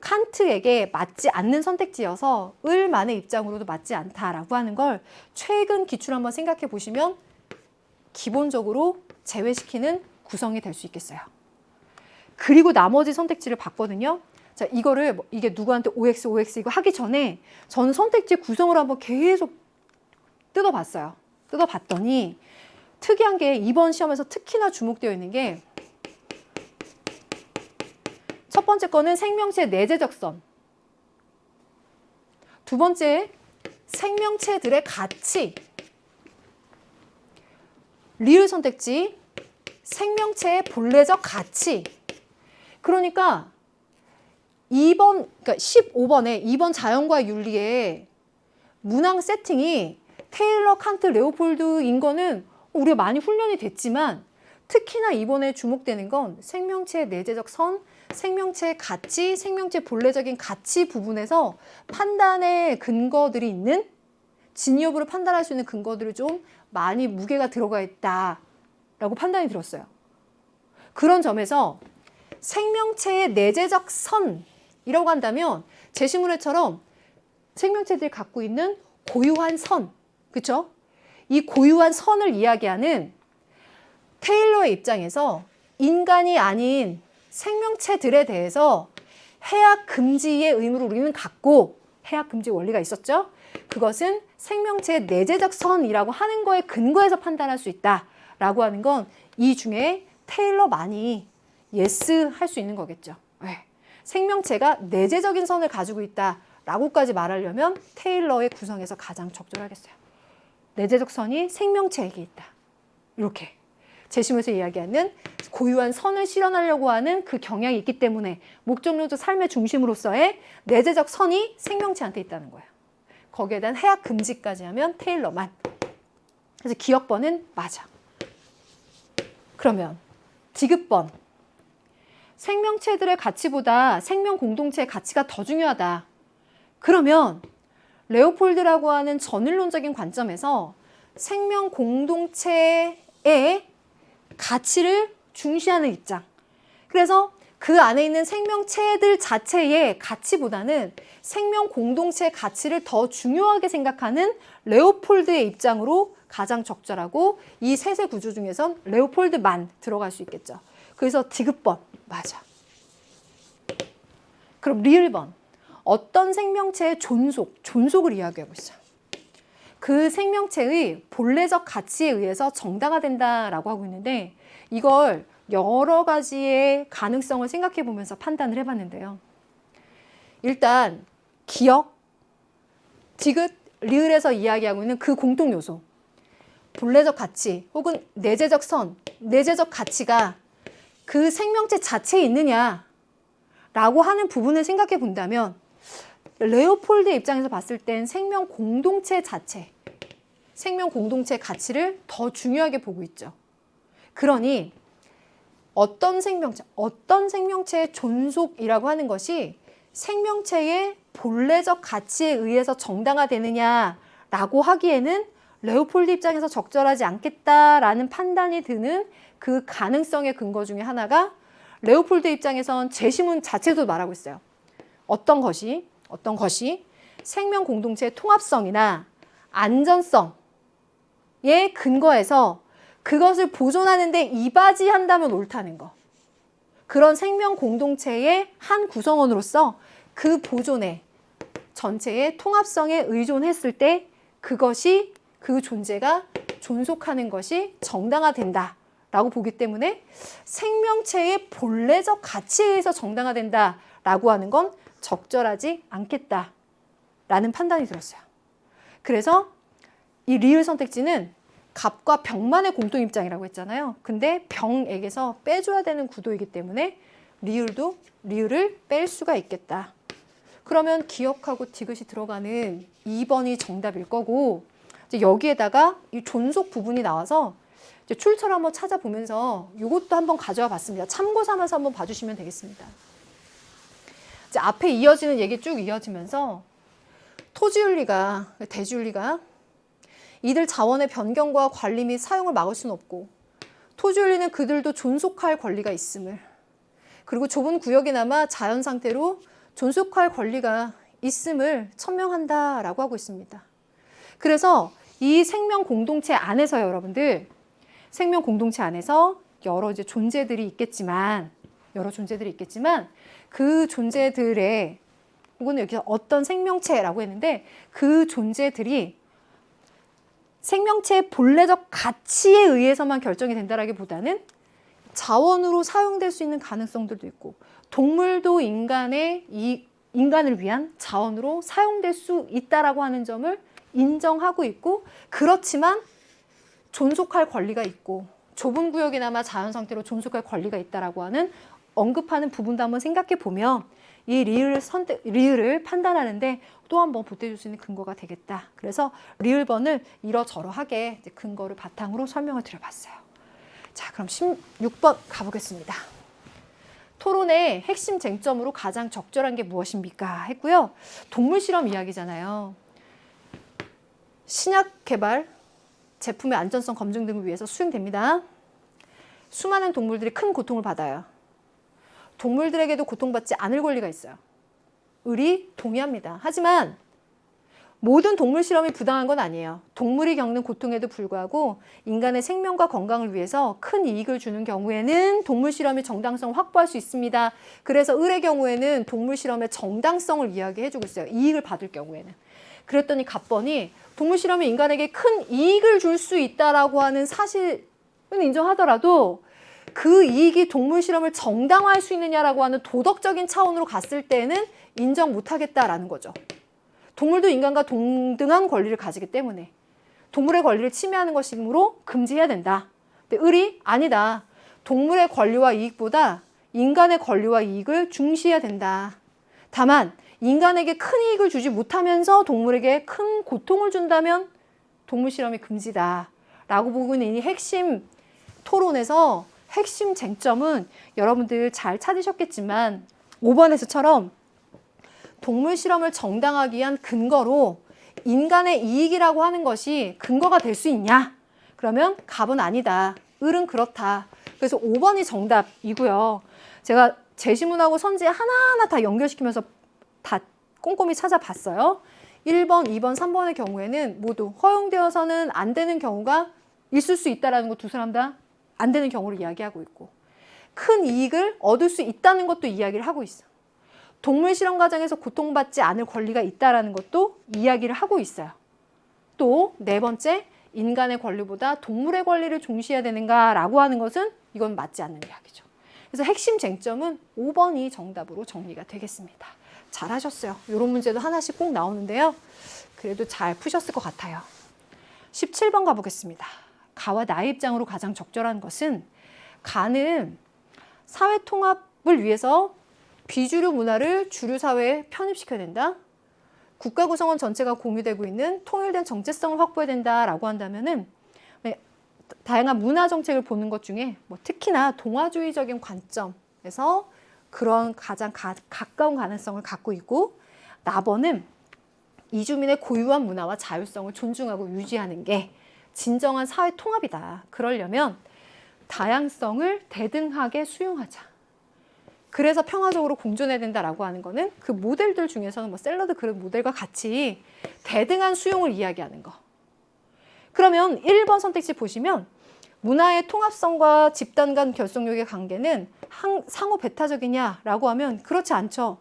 칸트에게 맞지 않는 선택지여서 을만의 입장으로도 맞지 않다라고 하는 걸 최근 기출 한번 생각해 보시면 기본적으로 제외시키는 구성이 될 수 있겠어요. 그리고 나머지 선택지를 봤거든요. 자, 이거를 이게 누구한테 OX, OX 이거 하기 전에 전 선택지 구성을 한번 계속 뜯어봤어요. 뜯어봤더니 특이한 게 이번 시험에서 특히나 주목되어 있는 게 첫 번째 거는 생명체 내재적 선. 두 번째, 생명체들의 가치. 리을 선택지, 생명체의 본래적 가치. 그러니까 2번, 그러니까 15번에 2번 자연과 윤리의 문항 세팅이 테일러, 칸트, 레오폴드인 거는 우리가 많이 훈련이 됐지만 특히나 이번에 주목되는 건 생명체의 내재적 선, 생명체의 가치, 생명체 본래적인 가치 부분에서 판단의 근거들이 있는, 진위 여부를 판단할 수 있는 근거들을 좀 많이 무게가 들어가 있다라고 판단이 들었어요. 그런 점에서 생명체의 내재적 선이라고 한다면 제시문해처럼 생명체들이 갖고 있는 고유한 선, 그렇죠? 이 고유한 선을 이야기하는 테일러의 입장에서 인간이 아닌 생명체들에 대해서 해악 금지의 의무를 우리는 갖고, 해악 금지 원리가 있었죠. 그것은 생명체의 내재적 선이라고 하는 거에 근거해서 판단할 수 있다라고 하는 건 이 중에 테일러만이 예스 할 수 있는 거겠죠. 네. 생명체가 내재적인 선을 가지고 있다라고까지 말하려면 테일러의 구성에서 가장 적절하겠어요. 내재적 선이 생명체에게 있다. 이렇게 제시문에서 이야기하는 고유한 선을 실현하려고 하는 그 경향이 있기 때문에 목적론적 삶의 중심으로서의 내재적 선이 생명체한테 있다는 거예요. 거기에 대한 해악 금지까지 하면 테일러만. 그래서 기억번은 맞아. 그러면 디귿번. 생명체들의 가치보다 생명 공동체의 가치가 더 중요하다. 그러면 레오폴드라고 하는 전일론적인 관점에서 생명 공동체의 가치를 중시하는 입장. 그래서 그 안에 있는 생명체들 자체의 가치보다는 생명 공동체의 가치를 더 중요하게 생각하는 레오폴드의 입장으로 가장 적절하고 이 셋의 구조 중에선 레오폴드만 들어갈 수 있겠죠. 그래서 디귿번 맞아. 그럼 리을번. 어떤 생명체의 존속을 이야기하고 있어요. 그 생명체의 본래적 가치에 의해서 정당화된다라고 하고 있는데 이걸 여러 가지의 가능성을 생각해 보면서 판단을 해봤는데요. 일단 기억, 디귿, 리을에서 이야기하고 있는 그 공통 요소, 본래적 가치 혹은 내재적 선, 내재적 가치가 그 생명체 자체에 있느냐라고 하는 부분을 생각해 본다면 레오폴드의 입장에서 봤을 땐 생명 공동체 자체, 생명 공동체의 가치를 더 중요하게 보고 있죠. 그러니 어떤 생명체의 존속이라고 하는 것이 생명체의 본래적 가치에 의해서 정당화되느냐라고 하기에는 레오폴드 입장에서 적절하지 않겠다라는 판단이 드는 그 가능성의 근거 중에 하나가 레오폴드 입장에선 제시문 자체도 말하고 있어요. 어떤 것이 생명 공동체의 통합성이나 안전성에 근거해서 그것을 보존하는 데 이바지한다면 옳다는 거. 그런 생명 공동체의 한 구성원으로서 그 보존에 전체의 통합성에 의존했을 때 그것이 그 존재가 존속하는 것이 정당화된다라고 보기 때문에 생명체의 본래적 가치에 의해서 정당화된다라고 하는 건 적절하지 않겠다라는 판단이 들었어요. 그래서 이 리을 선택지는 갑과 병만의 공통 입장이라고 했잖아요. 근데 병에게서 빼줘야 되는 구도이기 때문에 리을을 뺄 수가 있겠다. 그러면 기억하고 디귿이 들어가는 2번이 정답일 거고 이제 여기에다가 이 존속 부분이 나와서 이제 출처를 한번 찾아보면서 이것도 한번 가져와 봤습니다. 참고 삼아서 한번 봐주시면 되겠습니다. 이제 앞에 이어지는 얘기 쭉 이어지면서 토지윤리가, 대지윤리가 이들 자원의 변경과 관리 및 사용을 막을 수는 없고 토지윤리는 그들도 존속할 권리가 있음을, 그리고 좁은 구역이나마 자연 상태로 존속할 권리가 있음을 천명한다라고 하고 있습니다. 그래서 이 생명 공동체 안에서 여러분들, 생명 공동체 안에서 여러 존재들이 있겠지만 그 존재들의 혹은 여기서 어떤 생명체라고 했는데 그 존재들이 생명체의 본래적 가치에 의해서만 결정이 된다라기보다는 자원으로 사용될 수 있는 가능성들도 있고 동물도 인간을 위한 자원으로 사용될 수 있다라고 하는 점을 인정하고 있고 그렇지만 존속할 권리가 있고 좁은 구역이나마 자연 상태로 존속할 권리가 있다라고 하는 언급하는 부분도 한번 생각해 보면 이 리을을 판단하는데 또 한 번 보태줄 수 있는 근거가 되겠다. 그래서 리을번을 이러저러하게 근거를 바탕으로 설명을 드려봤어요. 자, 그럼 16번 가보겠습니다. 토론의 핵심 쟁점으로 가장 적절한 게 무엇입니까? 했고요. 동물 실험 이야기잖아요. 신약 개발, 제품의 안전성 검증 등을 위해서 수행됩니다. 수많은 동물들이 큰 고통을 받아요. 동물들에게도 고통받지 않을 권리가 있어요. 을이 동의합니다. 하지만 모든 동물 실험이 부당한 건 아니에요. 동물이 겪는 고통에도 불구하고 인간의 생명과 건강을 위해서 큰 이익을 주는 경우에는 동물 실험의 정당성을 확보할 수 있습니다. 그래서 을의 경우에는 동물 실험의 정당성을 이야기해주고 있어요. 이익을 받을 경우에는. 그랬더니 갑번이 동물 실험이 인간에게 큰 이익을 줄 수 있다라고 하는 사실은 인정하더라도 그 이익이 동물 실험을 정당화할 수 있느냐라고 하는 도덕적인 차원으로 갔을 때는 인정 못하겠다라는 거죠. 동물도 인간과 동등한 권리를 가지기 때문에 동물의 권리를 침해하는 것이므로 금지해야 된다. 근데 을이 아니다. 동물의 권리와 이익보다 인간의 권리와 이익을 중시해야 된다. 다만 인간에게 큰 이익을 주지 못하면서 동물에게 큰 고통을 준다면 동물 실험이 금지다. 라고 보고 있는 이 핵심 토론에서 핵심 쟁점은 여러분들 잘 찾으셨겠지만 5번에서처럼 동물 실험을 정당하기 위한 근거로 인간의 이익이라고 하는 것이 근거가 될 수 있냐? 그러면 갑은 아니다. 을은 그렇다. 그래서 5번이 정답이고요. 제가 제시문하고 선지 하나하나 다 연결시키면서 다 꼼꼼히 찾아봤어요. 1번, 2번, 3번의 경우에는 모두 허용되어서는 안 되는 경우가 있을 수 있다는 거 두 사람 다 안 되는 경우를 이야기하고 있고 큰 이익을 얻을 수 있다는 것도 이야기를 하고 있어. 동물 실험 과정에서 고통받지 않을 권리가 있다는 것도 이야기를 하고 있어요. 또 네 번째, 인간의 권리보다 동물의 권리를 중시해야 되는가라고 하는 것은 이건 맞지 않는 이야기죠. 그래서 핵심 쟁점은 5번이 정답으로 정리가 되겠습니다. 잘하셨어요. 이런 문제도 하나씩 꼭 나오는데요. 그래도 잘 푸셨을 것 같아요. 17번 가보겠습니다. 가와 나의 입장으로 가장 적절한 것은 가는 사회 통합을 위해서 비주류 문화를 주류 사회에 편입시켜야 된다. 국가 구성원 전체가 공유되고 있는 통일된 정체성을 확보해야 된다라고 한다면은 다양한 문화 정책을 보는 것 중에 특히나 동아주의적인 관점에서 그런 가장 가까운 가능성을 갖고 있고 나번은 이주민의 고유한 문화와 자율성을 존중하고 유지하는 게 진정한 사회 통합이다. 그러려면 다양성을 대등하게 수용하자. 그래서 평화적으로 공존해야 된다라고 하는 거는 그 모델들 중에서는 샐러드 그릇 모델과 같이 대등한 수용을 이야기하는 거. 그러면 1번 선택지 보시면 문화의 통합성과 집단 간 결속력의 관계는 상호 배타적이냐라고 하면 그렇지 않죠.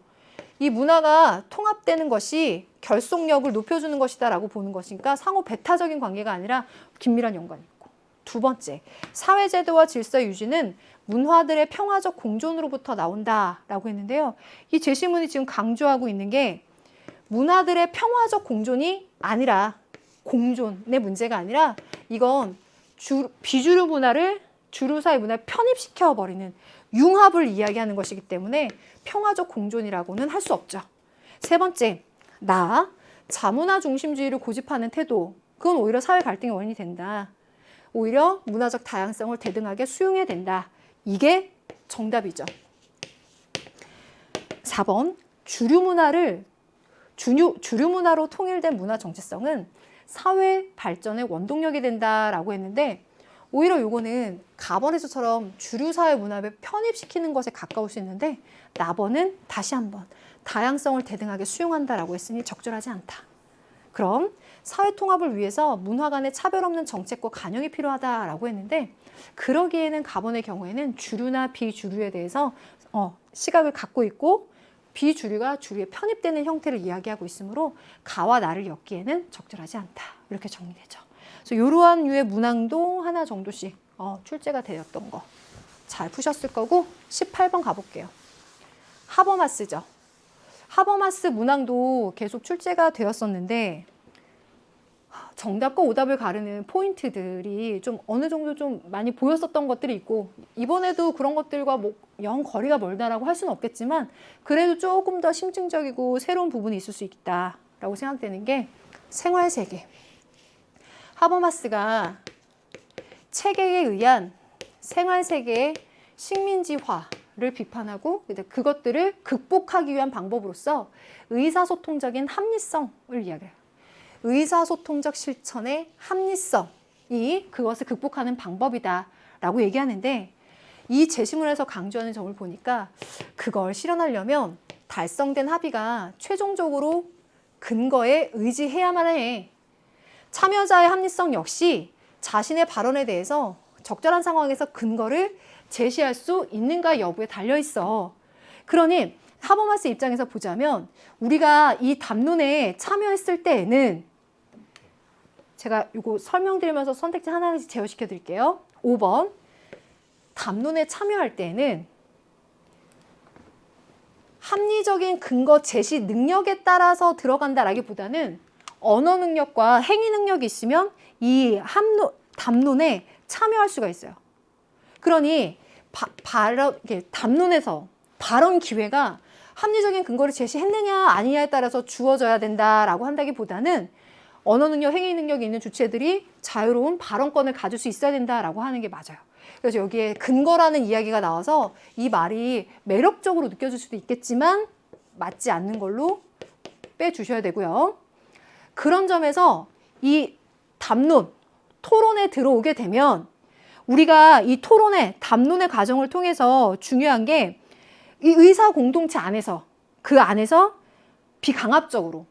이 문화가 통합되는 것이 결속력을 높여주는 것이다 라고 보는 것이니까 상호 배타적인 관계가 아니라 긴밀한 연관이 있고 두 번째, 사회제도와 질서 유지는 문화들의 평화적 공존으로부터 나온다라고 했는데요. 이 제시문이 지금 강조하고 있는 게 문화들의 평화적 공존이 아니라 공존의 문제가 아니라 이건 비주류 문화를 주류 사회 문화에 편입시켜버리는 융합을 이야기하는 것이기 때문에 평화적 공존이라고는 할 수 없죠. 세 번째, 자문화 중심주의를 고집하는 태도. 그건 오히려 사회 갈등의 원인이 된다. 오히려 문화적 다양성을 대등하게 수용해야 된다. 이게 정답이죠. 4번, 주류 문화로 통일된 문화 정체성은 사회 발전의 원동력이 된다라고 했는데 오히려 요거는 가번에서처럼 주류 사회 문화에 편입시키는 것에 가까울 수 있는데 나번은 다시 한번 다양성을 대등하게 수용한다라고 했으니 적절하지 않다. 그럼 사회 통합을 위해서 문화 간의 차별 없는 정책과 관용이 필요하다라고 했는데 그러기에는 가번의 경우에는 주류나 비주류에 대해서 시각을 갖고 있고 비주류가 주류에 편입되는 형태를 이야기하고 있으므로 가와 나를 엮기에는 적절하지 않다. 이렇게 정리되죠. 그래서 이러한 류의 문항도 하나 정도씩 출제가 되었던 거 잘 푸셨을 거고 18번 가볼게요. 하버마스죠. 하버마스 문항도 계속 출제가 되었었는데 정답과 오답을 가르는 포인트들이 좀 어느 정도 좀 많이 보였었던 것들이 있고 이번에도 그런 것들과 뭐 영 거리가 멀다라고 할 수는 없겠지만 그래도 조금 더 심층적이고 새로운 부분이 있을 수 있다라고 생각되는 게 생활세계. 하버마스가 체계에 의한 생활세계의 식민지화를 비판하고 그것들을 극복하기 위한 방법으로서 의사소통적인 합리성을 이야기해요. 의사소통적 실천의 합리성이 그것을 극복하는 방법이다라고 얘기하는데 이 제시문에서 강조하는 점을 보니까 그걸 실현하려면 달성된 합의가 최종적으로 근거에 의지해야만 해. 참여자의 합리성 역시 자신의 발언에 대해서 적절한 상황에서 근거를 제시할 수 있는가 여부에 달려있어. 그러니 하버마스 입장에서 보자면 우리가 이 담론에 참여했을 때에는 제가 이거 설명드리면서 선택지 하나씩 제어시켜 드릴게요. 5번 담론에 참여할 때에는 합리적인 근거 제시 능력에 따라서 들어간다라기보다는 언어 능력과 행위 능력이 있으면 이 담론에 참여할 수가 있어요. 그러니 담론에서 발언 기회가 합리적인 근거를 제시했느냐 아니냐에 따라서 주어져야 된다라고 한다기보다는 언어 능력, 행위 능력이 있는 주체들이 자유로운 발언권을 가질 수 있어야 된다라고 하는 게 맞아요. 그래서 여기에 근거라는 이야기가 나와서 이 말이 매력적으로 느껴질 수도 있겠지만 맞지 않는 걸로 빼주셔야 되고요. 그런 점에서 이 담론, 토론에 들어오게 되면 우리가 이 토론의 담론의 과정을 통해서 중요한 게 이 의사 공동체 안에서 그 안에서 비강압적으로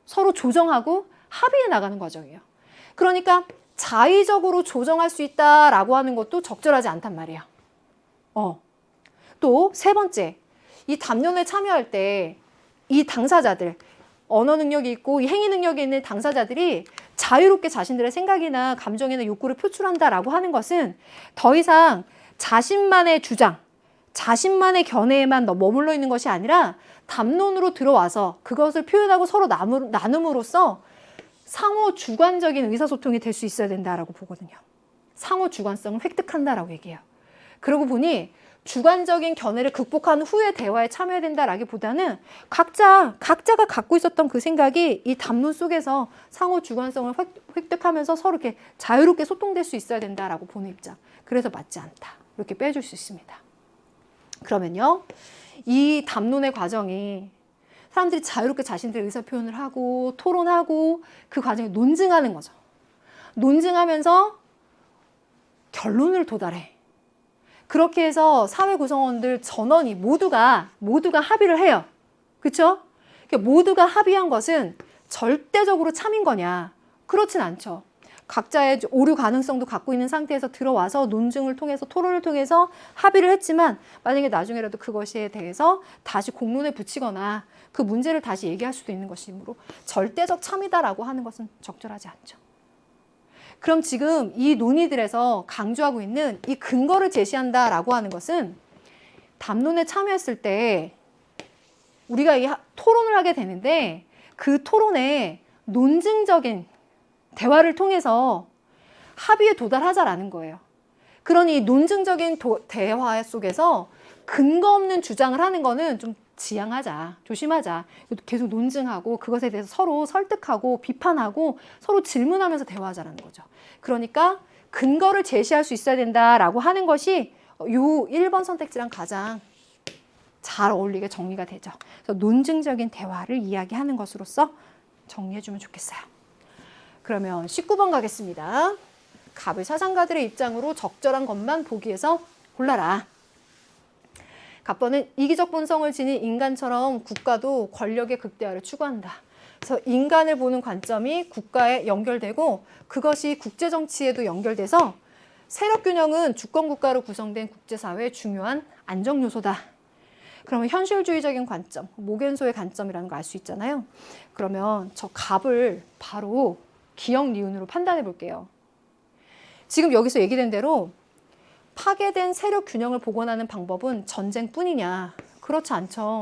서로 조정하고 합의해 나가는 과정이에요. 그러니까 자의적으로 조정할 수 있다라고 하는 것도 적절하지 않단 말이에요. 또 세 번째, 이 담론에 참여할 때 이 당사자들, 언어 능력이 있고 이 행위 능력이 있는 당사자들이 자유롭게 자신들의 생각이나 감정이나 욕구를 표출한다라고 하는 것은 더 이상 자신만의 주장, 자신만의 견해에만 머물러 있는 것이 아니라 담론으로 들어와서 그것을 표현하고 서로 나눔으로써 상호 주관적인 의사소통이 될 수 있어야 된다라고 보거든요. 상호 주관성을 획득한다라고 얘기해요. 그러고 보니 주관적인 견해를 극복한 후에 대화에 참여해야 된다라기보다는 각자가 갖고 있었던 그 생각이 이 담론 속에서 상호 주관성을 획득하면서 서로 이렇게 자유롭게 소통될 수 있어야 된다라고 보는 입장. 그래서 맞지 않다. 이렇게 빼줄 수 있습니다. 그러면요, 이 담론의 과정이 사람들이 자유롭게 자신들의 의사 표현을 하고 토론하고 그 과정에 논증하는 거죠. 논증하면서 결론을 도달해. 그렇게 해서 사회 구성원들 전원이 모두가 합의를 해요. 그렇죠? 모두가 합의한 것은 절대적으로 참인 거냐? 그렇진 않죠. 각자의 오류 가능성도 갖고 있는 상태에서 들어와서 논증을 통해서 토론을 통해서 합의를 했지만 만약에 나중에라도 그것에 대해서 다시 공론에 붙이거나 그 문제를 다시 얘기할 수도 있는 것이므로 절대적 참이다라고 하는 것은 적절하지 않죠. 그럼 지금 이 논의들에서 강조하고 있는 이 근거를 제시한다라고 하는 것은 담론에 참여했을 때 우리가 이 토론을 하게 되는데 그 토론에 논증적인 대화를 통해서 합의에 도달하자라는 거예요. 그러니 논증적인 대화 속에서 근거 없는 주장을 하는 거는 좀 지양하자, 조심하자. 계속 논증하고 그것에 대해서 서로 설득하고 비판하고 서로 질문하면서 대화하자라는 거죠. 그러니까 근거를 제시할 수 있어야 된다라고 하는 것이 요 1번 선택지랑 가장 잘 어울리게 정리가 되죠. 그래서 논증적인 대화를 이야기하는 것으로서 정리해주면 좋겠어요. 그러면 19번 가겠습니다. 갑을 사상가들의 입장으로 적절한 것만 보기에서 골라라. 갑번은 이기적 본성을 지닌 인간처럼 국가도 권력의 극대화를 추구한다. 그래서 인간을 보는 관점이 국가에 연결되고 그것이 국제정치에도 연결돼서 세력균형은 주권국가로 구성된 국제사회의 중요한 안정요소다. 그러면 현실주의적인 관점, 모견소의 관점이라는 거 알 수 있잖아요. 그러면 저 갑을 바로 기역, 니은으로 판단해 볼게요. 지금 여기서 얘기된 대로 파괴된 세력 균형을 복원하는 방법은 전쟁뿐이냐? 그렇지 않죠.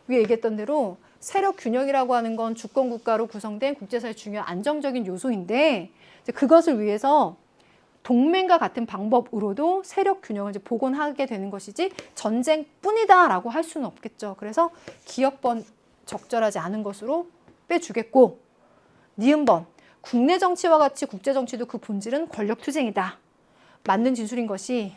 위에 얘기했던 대로 세력 균형이라고 하는 건 주권 국가로 구성된 국제사회의 중요한 안정적인 요소인데 이제 그것을 위해서 동맹과 같은 방법으로도 세력 균형을 이제 복원하게 되는 것이지 전쟁뿐이다라고 할 수는 없겠죠. 그래서 기역번 적절하지 않은 것으로 빼주겠고, 니은번 국내 정치와 같이 국제 정치도 그 본질은 권력 투쟁이다. 맞는 진술인 것이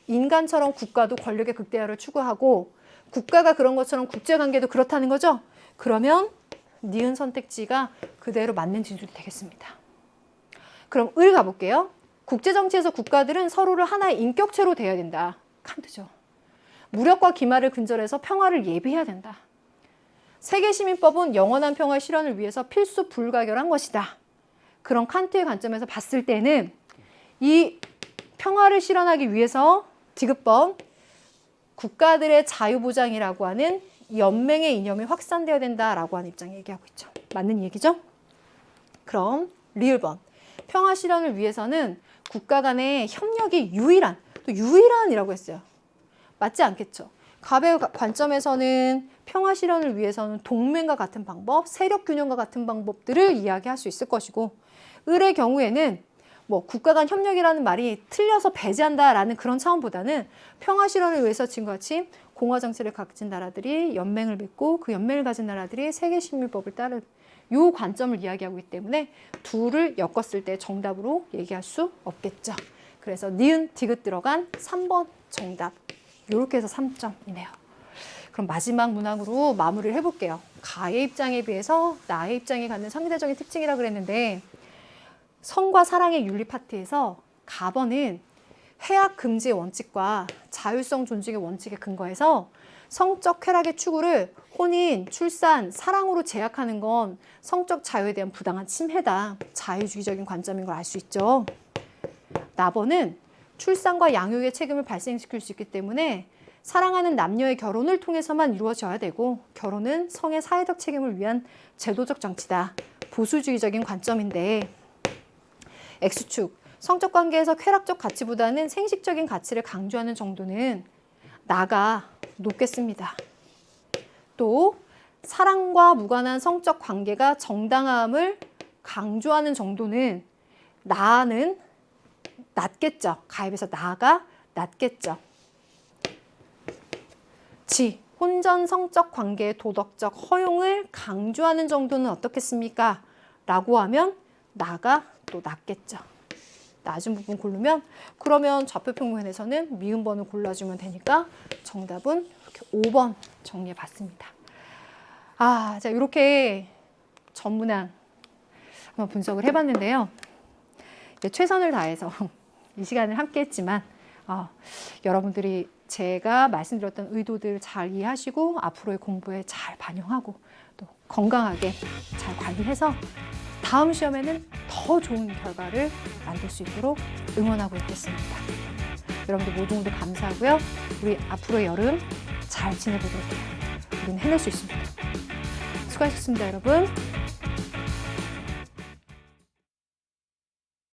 인간처럼 국가도 권력의 극대화를 추구하고 국가가 그런 것처럼 국제관계도 그렇다는 거죠. 그러면 니은 선택지가 그대로 맞는 진술이 되겠습니다. 그럼 을 가볼게요. 국제정치에서 국가들은 서로를 하나의 인격체로 대해야 된다. 칸트죠. 무력과 기말을 근절해서 평화를 예비해야 된다. 세계시민법은 영원한 평화 실현을 위해서 필수 불가결한 것이다. 그런 칸트의 관점에서 봤을 때는 이 평화를 실현하기 위해서 디귿번 국가들의 자유보장이라고 하는 연맹의 이념이 확산되어야 된다라고 하는 입장 얘기하고 있죠. 맞는 얘기죠? 그럼 리을번 평화 실현을 위해서는 국가 간의 협력이 유일한, 또 유일한이라고 했어요. 맞지 않겠죠? 갑의 관점에서는 평화 실현을 위해서는 동맹과 같은 방법, 세력 균형과 같은 방법들을 이야기할 수 있을 것이고, 을의 경우에는 뭐 국가 간 협력이라는 말이 틀려서 배제한다라는 그런 차원보다는 평화 실현을 위해서 지금과 같이 공화 정치를 가진 나라들이 연맹을 맺고 그 연맹을 가진 나라들이 세계시민법을 따르는 이 관점을 이야기하고 있기 때문에 둘을 엮었을 때 정답으로 얘기할 수 없겠죠. 그래서 니은, 디귿 들어간 3번 정답. 이렇게 해서 3점이네요. 그럼 마지막 문항으로 마무리를 해볼게요. 가의 입장에 비해서 나의 입장이 갖는 상대적인 특징이라 그랬는데 성과 사랑의 윤리 파트에서 가번은 해악 금지의 원칙과 자율성 존중의 원칙에 근거해서 성적 쾌락의 추구를 혼인, 출산, 사랑으로 제약하는 건 성적 자유에 대한 부당한 침해다. 자유주의적인 관점인 걸 알 수 있죠. 나번은 출산과 양육의 책임을 발생시킬 수 있기 때문에 사랑하는 남녀의 결혼을 통해서만 이루어져야 되고 결혼은 성의 사회적 책임을 위한 제도적 장치다. 보수주의적인 관점인데 X축, 성적 관계에서 쾌락적 가치보다는 생식적인 가치를 강조하는 정도는 나가 높겠습니다. 또 사랑과 무관한 성적 관계가 정당함을 강조하는 정도는 나는 낮겠죠. 가에 비해서 나가 낮겠죠. 지, 혼전 성적 관계의 도덕적 허용을 강조하는 정도는 어떻겠습니까? 라고 하면 나가 또 낮겠죠. 낮은 부분 고르면 그러면 좌표평면에서는 미음번을 골라주면 되니까 정답은 이렇게 5번 정리해 봤습니다. 자, 이렇게 전문항 한번 분석을 해봤는데요. 이제 최선을 다해서 이 시간을 함께 했지만 여러분들이 제가 말씀드렸던 의도들 잘 이해하시고 앞으로의 공부에 잘 반영하고 또 건강하게 잘 관리해서 다음 시험에는 더 좋은 결과를 만들 수 있도록 응원하고 있겠습니다. 여러분들 모두 감사하고요. 우리 앞으로의 여름 잘 지내보도록 우리는 해낼 수 있습니다. 수고하셨습니다, 여러분.